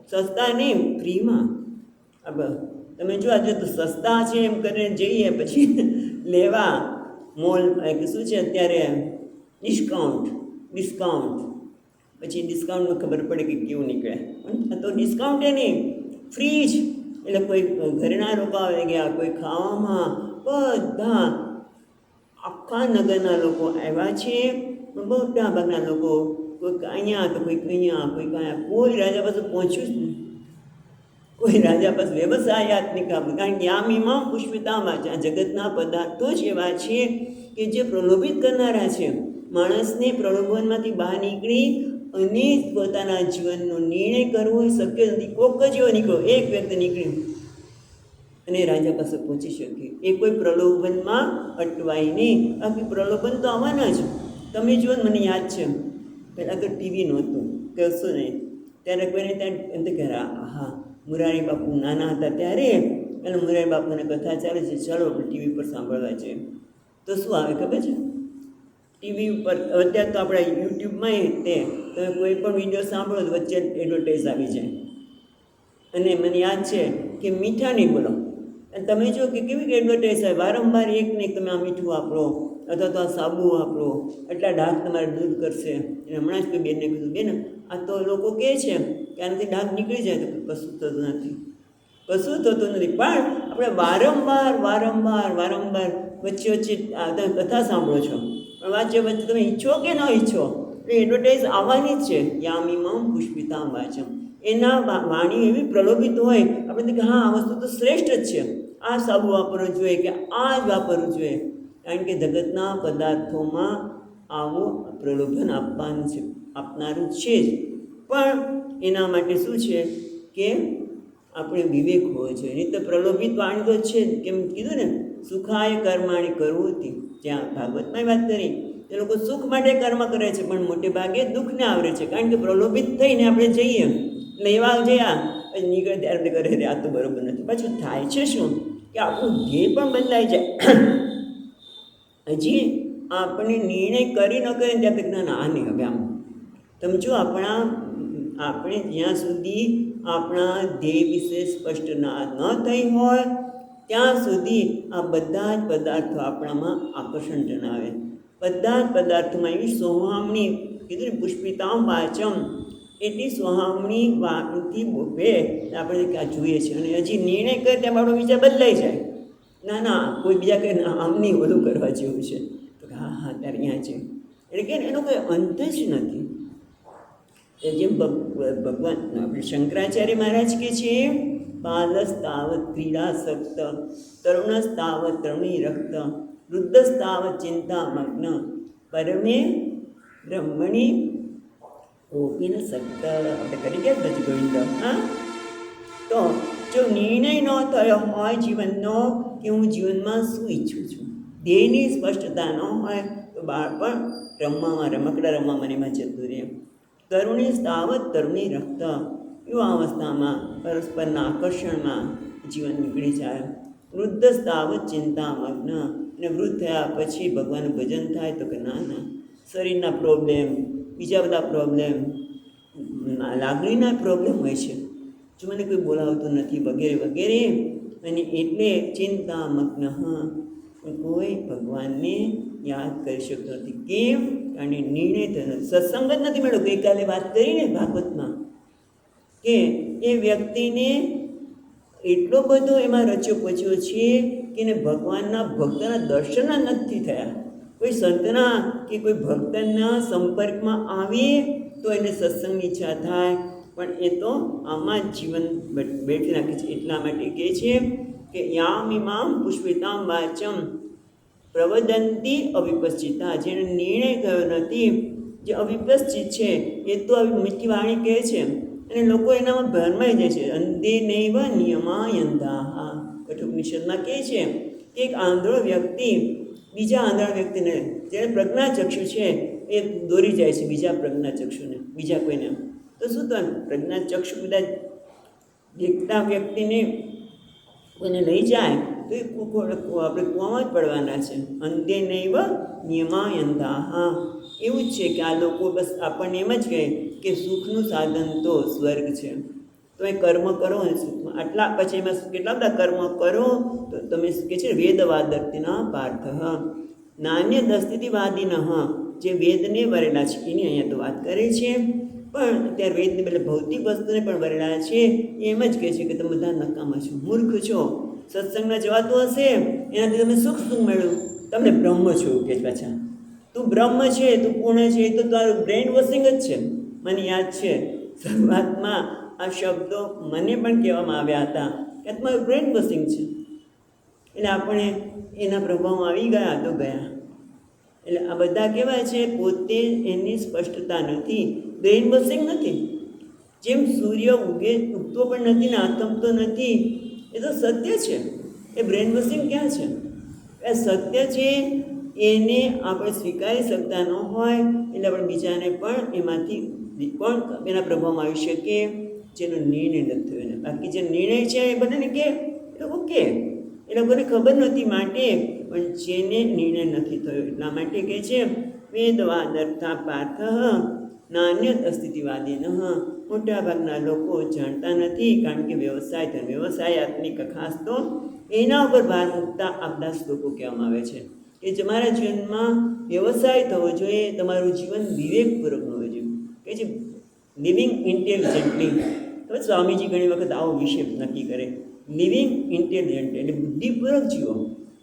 સસ્તા નહીં ફ્રીમાં. તમે જો આજે તો સસ્તા છે એમ કરીને જઈએ, પછી લેવા મોલ શું છે અત્યારે ડિસ્કાઉન્ટ, પછી ડિસ્કાઉન્ટમાં ખબર પડે કે કેવું નીકળે. પણ તો ડિસ્કાઉન્ટ એ નહીં, ફ્રી જ. એટલે કોઈ ઘરેણાં રોકાવા ગયા, કોઈ ખાવામાં, બધા આખા નગરના લોકો આવ્યા છે. પણ મોટા ભાગના લોકો કોઈક અહીંયા તો કોઈક અહીંયા, કોઈક અહીંયા, કોઈ રાજા પાસે પહોંચ્યું જ નહીં. કોઈ રાજા પાસે વ્યવસાયાત નહીં કામ. કારણ કે યામીમાં પુષ્પિતામાં આ જગતના પદાર્થો જ એવા છે કે જે પ્રલોભિત કરનારા છે. માણસને પ્રલોભનમાંથી બહાર નીકળી અને પોતાના જીવનનો નિર્ણય કરવો એ શક્ય નથી. કોક જ એવો નીકળ્યો, એક વ્યક્તિ નીકળ્યું અને રાજા પાસે પહોંચી શકે. એ કોઈ પ્રલોભનમાં અટવાય નહીં. બાકી પ્રલોભન તો આવવાના જ. તમે જુઓ ને, મને યાદ છે પહેલાં તો ટીવી નહોતું, કશું નહીં. ત્યારે કોઈને ત્યાં એમ તો કે હા મુરારી બાપુ નાના હતા ત્યારે, અને મુરારી બાપુને કથા ચાલે છે, ચાલો આપણે ટીવી પર સાંભળવા જઈએ. તો શું આવે ખબર છે? ટીવી ઉપર અત્યારે તો આપણા યુટ્યુબમાં તે તમે કોઈ પણ વિડીયો સાંભળો તો વચ્ચે એડવર્ટાઈઝ આવી જાય. અને મને યાદ છે કે મીઠા નહીં બોલો, અને તમે જો કે કેવી એડવર્ટાઈઝ આવે, વારંવાર એક ને એક તમે આ મીઠું વાપરો અથવા તો આ સાબુ વાપરો, એટલા ડાઘ તમારે દૂર કરશે. અને હમણાં જ કોઈ બેનને કીધું, બેન આ તો લોકો કહે છે કે આનાથી ડાઘ નીકળી જાય, તો કશું થતું નથી, કશું થતું નથી. પણ આપણે વારંવાર વચ્ચે તમે કથા સાંભળો છો, પણ વચ્ચે તમે ઈચ્છો કે ન ઈચ્છો એટલે એડવર્ટાઈઝ આવવાની જ છે. યામીમાં પુષ્પિતા વાચમ, એના વાણી એવી પ્રલોભિત હોય આપણે કે હા આ વસ્તુ તો શ્રેષ્ઠ જ છે, આ સાબુ વાપરવું જોઈએ કે આ જ વાપરવું જોઈએ. કારણ કે જગતના પદાર્થોમાં આવું પ્રલોભન આપનારું છે જ. પણ એના માટે શું છે કે આપણે વિવેક હોવો જોઈએ. નહીં તો પ્રલોભિત વાણી તો છે જ. કેમ કીધું ને, સુખાય કર્માણી કરવું હતી, ત્યાં ભાગવતમાં વાત કરી, એ લોકો સુખ માટે કર્મ કરે છે પણ મોટે ભાગે દુઃખને આવરે છે. કારણ કે પ્રલોભિત થઈને આપણે જઈએ, લેવા જયા પછી નીકળે ત્યારે કરે રે આ તો બરોબર નથી. પાછું થાય છે શું કે આપણું ધ્યેય પણ બદલાઈ જાય. હજી આપણે નિર્ણય કરી ન કરીએ ત્યાં તક ના આ નહીં. હવે આમ તમે જો આપણે જ્યાં સુધી આપણા ધ્યેય વિશે સ્પષ્ટ ન થઈ હોય ત્યાં સુધી આ બધા જ પદાર્થો આપણામાં આકર્ષણ જણાવે. બધા જ પદાર્થોમાં એવી સોહામણી કીધું ને, પુષ્પિતામ વાચમ, એટલી સોહામણી વાતથી બોપે આપણે આ જોઈએ છે. અને હજી નિર્ણય કરે ત્યાં આપણો વિચાર બદલાઈ જાય. ના કોઈ બીજા કંઈ આમ નહીં, ઓલું કરવા જેવું છે, તો હા ત્યારે અહીંયા છે. એટલે કે એનો કોઈ અંત જ નથી. જેમ ભગવાન આપણે શંકરાચાર્ય મહારાજ કે છે, બાલસ્તાવત ક્રીડાસક્ત, તરુણસ્તાવત તરુણી રક્ત, વૃદ્ધસ્તાવત ચિંતામગ્ન, પરમે બ્રહ્મણી ઓપીન સક્ત. આપણે કરી ગયા પછી ગોવિંદ. હા, તો જો નિર્ણય ન થયો હોય જીવનનો કે હું જીવનમાં શું ઈચ્છું છું, ધ્યેયની સ્પષ્ટતા ન હોય તો બાળપણ રમકડા રમવામાં એમાં જતું રહે. તરુણી સ્થાવત તરુણી રક્ત, યુવાવસ્થામાં પરસ્પરના આકર્ષણમાં જીવન નીકળી જાય. વૃદ્ધ સ્થાવત ચિંતામગ્ન, અને વૃદ્ધ થયા પછી ભગવાનનું ભજન થાય તો કે ના શરીરના પ્રોબ્લેમ, બીજા બધા પ્રોબ્લેમ, લાગણીના પ્રોબ્લેમ હોય છે, જો મને કોઈ બોલાવતું નથી વગેરે વગેરે. અને એટલે ચિંતામગ્ન, કોઈ ભગવાનને યાદ કરી શકતો નથી. કેમ? કારણ કે નિર્ણય થયો નથી, સત્સંગ જ નથી મળ્યો. ગઈકાલે વાત કરીને ભાગવતમાં કે એ વ્યક્તિને એટલો બધો એમાં રચ્યો પચ્યો છે કે એને ભગવાનના ભક્તના દર્શન નથી થયા. કોઈ સંતના કે કોઈ ભક્તના સંપર્કમાં આવે તો એને સત્સંગની ઈચ્છા થાય, પણ એ તો આમાં જ જીવન બેઠી નાખે છે. એટલા માટે કહે છે કે યામિમામ પુષ્પિતામ વાચમ પ્રવદંતી અવિપશ્ચિતા, જેને નિર્ણય થયો નથી, જે અવિપશ્ચિત છે એ તો આવી મીઠી વાણી કહે છે અને લોકો એનામાં ભરમાઈ જાય છે. અંધે નૈવ નિયમાયંધાહા, કઠોપનિષદમાં કહે છે કે એક આંધળો વ્યક્તિ બીજા આંધળા વ્યક્તિને, જેને પ્રજ્ઞાચક્ષુ છે એ દોરી જાય છે બીજા પ્રજ્ઞાચક્ષુને, બીજા કોઈને. તો શું તો પ્રજ્ઞાચક્ષુ કદાચ દેખતા વ્યક્તિને કોઈને લઈ જાય તો એ આપણે કૂવામાં જ પડવાના છે. અંતે નૈવ નિયમાયંતા. હા, એવું જ છે કે આ લોકો બસ આપણને એમ જ કહે કે સુખનું સાધન તો સ્વર્ગ છે, તમે કર્મ કરો ને સુખમાં. આટલા પછી એમાં કેટલા બધા કર્મ કરો તો તમે શું કહે છે? વેદવાદર્તિના પાર્થ નાન્ય દસ્તિતિવાદીન. જે વેદને વરેલા છે એની અહીંયા તો વાત કરે છે, પણ અત્યારે વેદને બદલે ભૌતિક વસ્તુને પણ વરેલા છે. એમ જ કહે છે કે તમે બધા નકામા છો, મૂર્ખ છો. સત્સંગમાં જવાતું હશે એનાથી તમે સુખ મેળવું, તમને બ્રહ્મ છો કે પાછા તું બ્રહ્મ છે, તું પૂર્ણ છે, એ તો તારું બ્રેઇન વોશિંગ જ છે. મને યાદ છે શરૂઆતમાં આ શબ્દો મને પણ કહેવામાં આવ્યા હતા કે તમારું બ્રેઇન વોશિંગ છે. એટલે આપણે એના પ્રભાવમાં આવી ગયા તો ગયા. એટલે આ બધા કહેવાય છે પોતે એની સ્પષ્ટતા નથી, બ્રેઇન વોશિંગ નથી. જેમ સૂર્ય ઉગતો પણ નથી ને આથમતો નથી, એ તો સત્ય છે. એ બ્રેઇન વોશિંગ ક્યાં છે? એ સત્ય છે, એને આપણે સ્વીકારી શકતા ન હોય એટલે આપણે બીજાને પણ એમાંથી કોણ એના પ્રભાવમાં આવી શકે જેનો નિર્ણય નથી થયો એને. બાકી જે નિર્ણય છે એ બધાને કે એ લોકો કે એ લોકોને ખબર નહોતી માટે, પણ જેને નિર્ણય નથી થયો એટલા માટે કહે છે વેદવાદર્થા પાર્થ નાન્ય અસ્થિતિવાદી. મોટાભાગના લોકો જાણતા નથી, કારણ કે વ્યવસાયાત્મિક ખાસ તો એના ઉપર ભાર મૂકતા આ બધા શ્લોકો કહેવામાં આવે છે કે તમારા જીવનમાં વ્યવસાય થવો જોઈએ, તમારું જીવન વિવેકપૂર્વક હોવું જોઈએ. કે છે લિવિંગ ઇન્ટેલિજન્ટલી. હવે સ્વામીજી ઘણી વખત આવો વિષય નક્કી કરે. લિવિંગ ઇન્ટેલિજન્ટ એટલે બુદ્ધિપૂર્વક જીવો,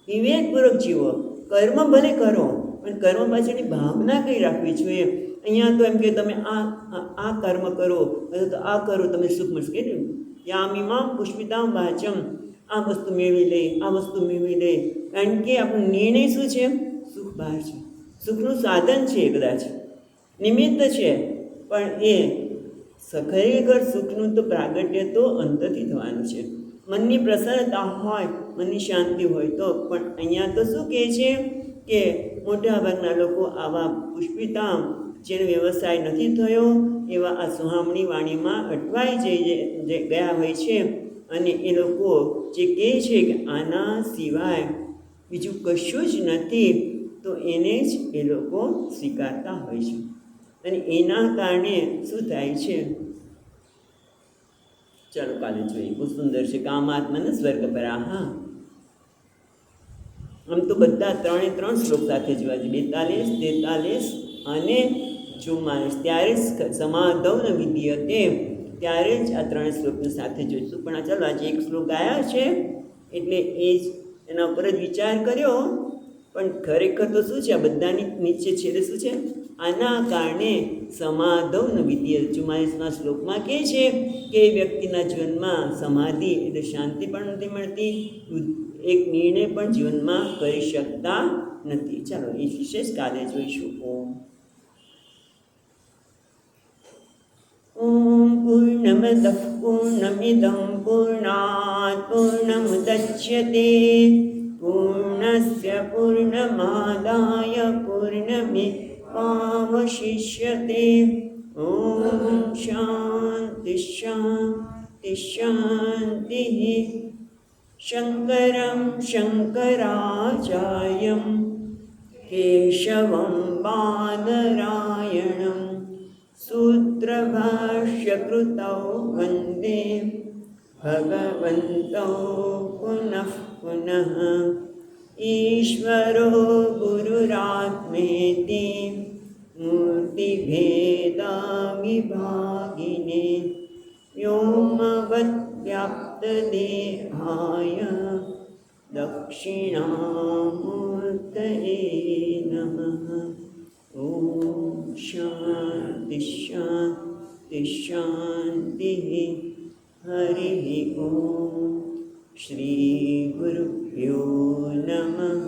વિવેકપૂર્વક જીવો. કર્મ ભલે કરો પણ કર્મ પાછળની ભાવના કઈ રાખવી જોઈએ. અહીંયા તો એમ કે તમે આ કર્મ કરો અથવા તો આ કરો તમે સુખ મળશે. કે યામિમામ પુષ્પિતામ વાચમ, આ વસ્તુ મેળવી લે, આ વસ્તુ મેળવી લે. કારણ કે આપણો નિર્ણય શું છે? સુખ બહાર છે, સુખનું સાધન છે, કદાચ નિમિત્ત છે, પણ એ ખરેખર સુખનું તો પ્રાગટ્ય તો અંતરથી થવાનું છે. મનની પ્રસન્નતા હોય, મનની શાંતિ હોય તો. પણ અહીંયા તો શું કહે છે કે મોટાભાગના લોકો આવા પુષ્પિતા જેનો વ્યવસાય નથી થયો એવા આ સુહામણી વાણીમાં અટવાઈ જઈ ગયા હોય છે. અને એ લોકો જે કહે છે કે આના સિવાય બીજું કશું જ નથી, તો એને જ એ લોકો સ્વીકારતા હોય છે. અને એના કારણે શું થાય છે? ચાલો કાલે જોઈએ. બહુ સુંદર છે. કામાત્માને સ્વર્ગ પરા. આમ તો બધા 3 શ્લોક સાથે જોવા જોઈએ, 42, 43 અને 44. ત્યારે જ સમાધવ ન વિદ્યતે, ત્યારે જ આ 3 શ્લોકની સાથે જોઈશું. પણ ચાલો આજે એક શ્લોક આવ્યા છે એટલે એ જ એના ઉપર જ વિચાર કર્યો. પણ ખરેખર તો શું છે? આ બધાની નીચે છેલ્લે શું છે? આના કારણે સમાધવ ન વિદ્ય. 44મા શ્લોકમાં કહે છે કે વ્યક્તિના જીવનમાં સમાધિ એટલે શાંતિ પણ નથી મળતી, એક નિર્ણય પણ જીવનમાં કરી શકતા નથી. ચાલો એ વિશેષ કાલે જોઈશું. ઓમ પૂર્ણમદઃ પૂર્ણમિદં પૂર્ણાત પૂર્ણમુદચ્યતે પૂર્ણસ્ય પૂર્ણમાદાય પૂર્ણમેવાવશિષ્યતે. ઓમ શાંતિ શાંતિ શાંતિ. શંકરં શંકરાચાર્યં કેશવં બાદરાયણં સૂત્રભાષ્યકૃતૌ વંદે ભગવन्तૌ પુનઃ પુનઃ. ઈશ્વરો ગુરુરાત્મેતિ મૂર્તિભેદવિભાગિને વ્યોમવદ્વ્યાપ્તદેહાય દક્ષિણામૂર્તયે નમઃ. ઓમ શાંતિ શાંતિ શાંતિ. હરિ ઓમ. શ્રી ગુરુભ્યો નમઃ.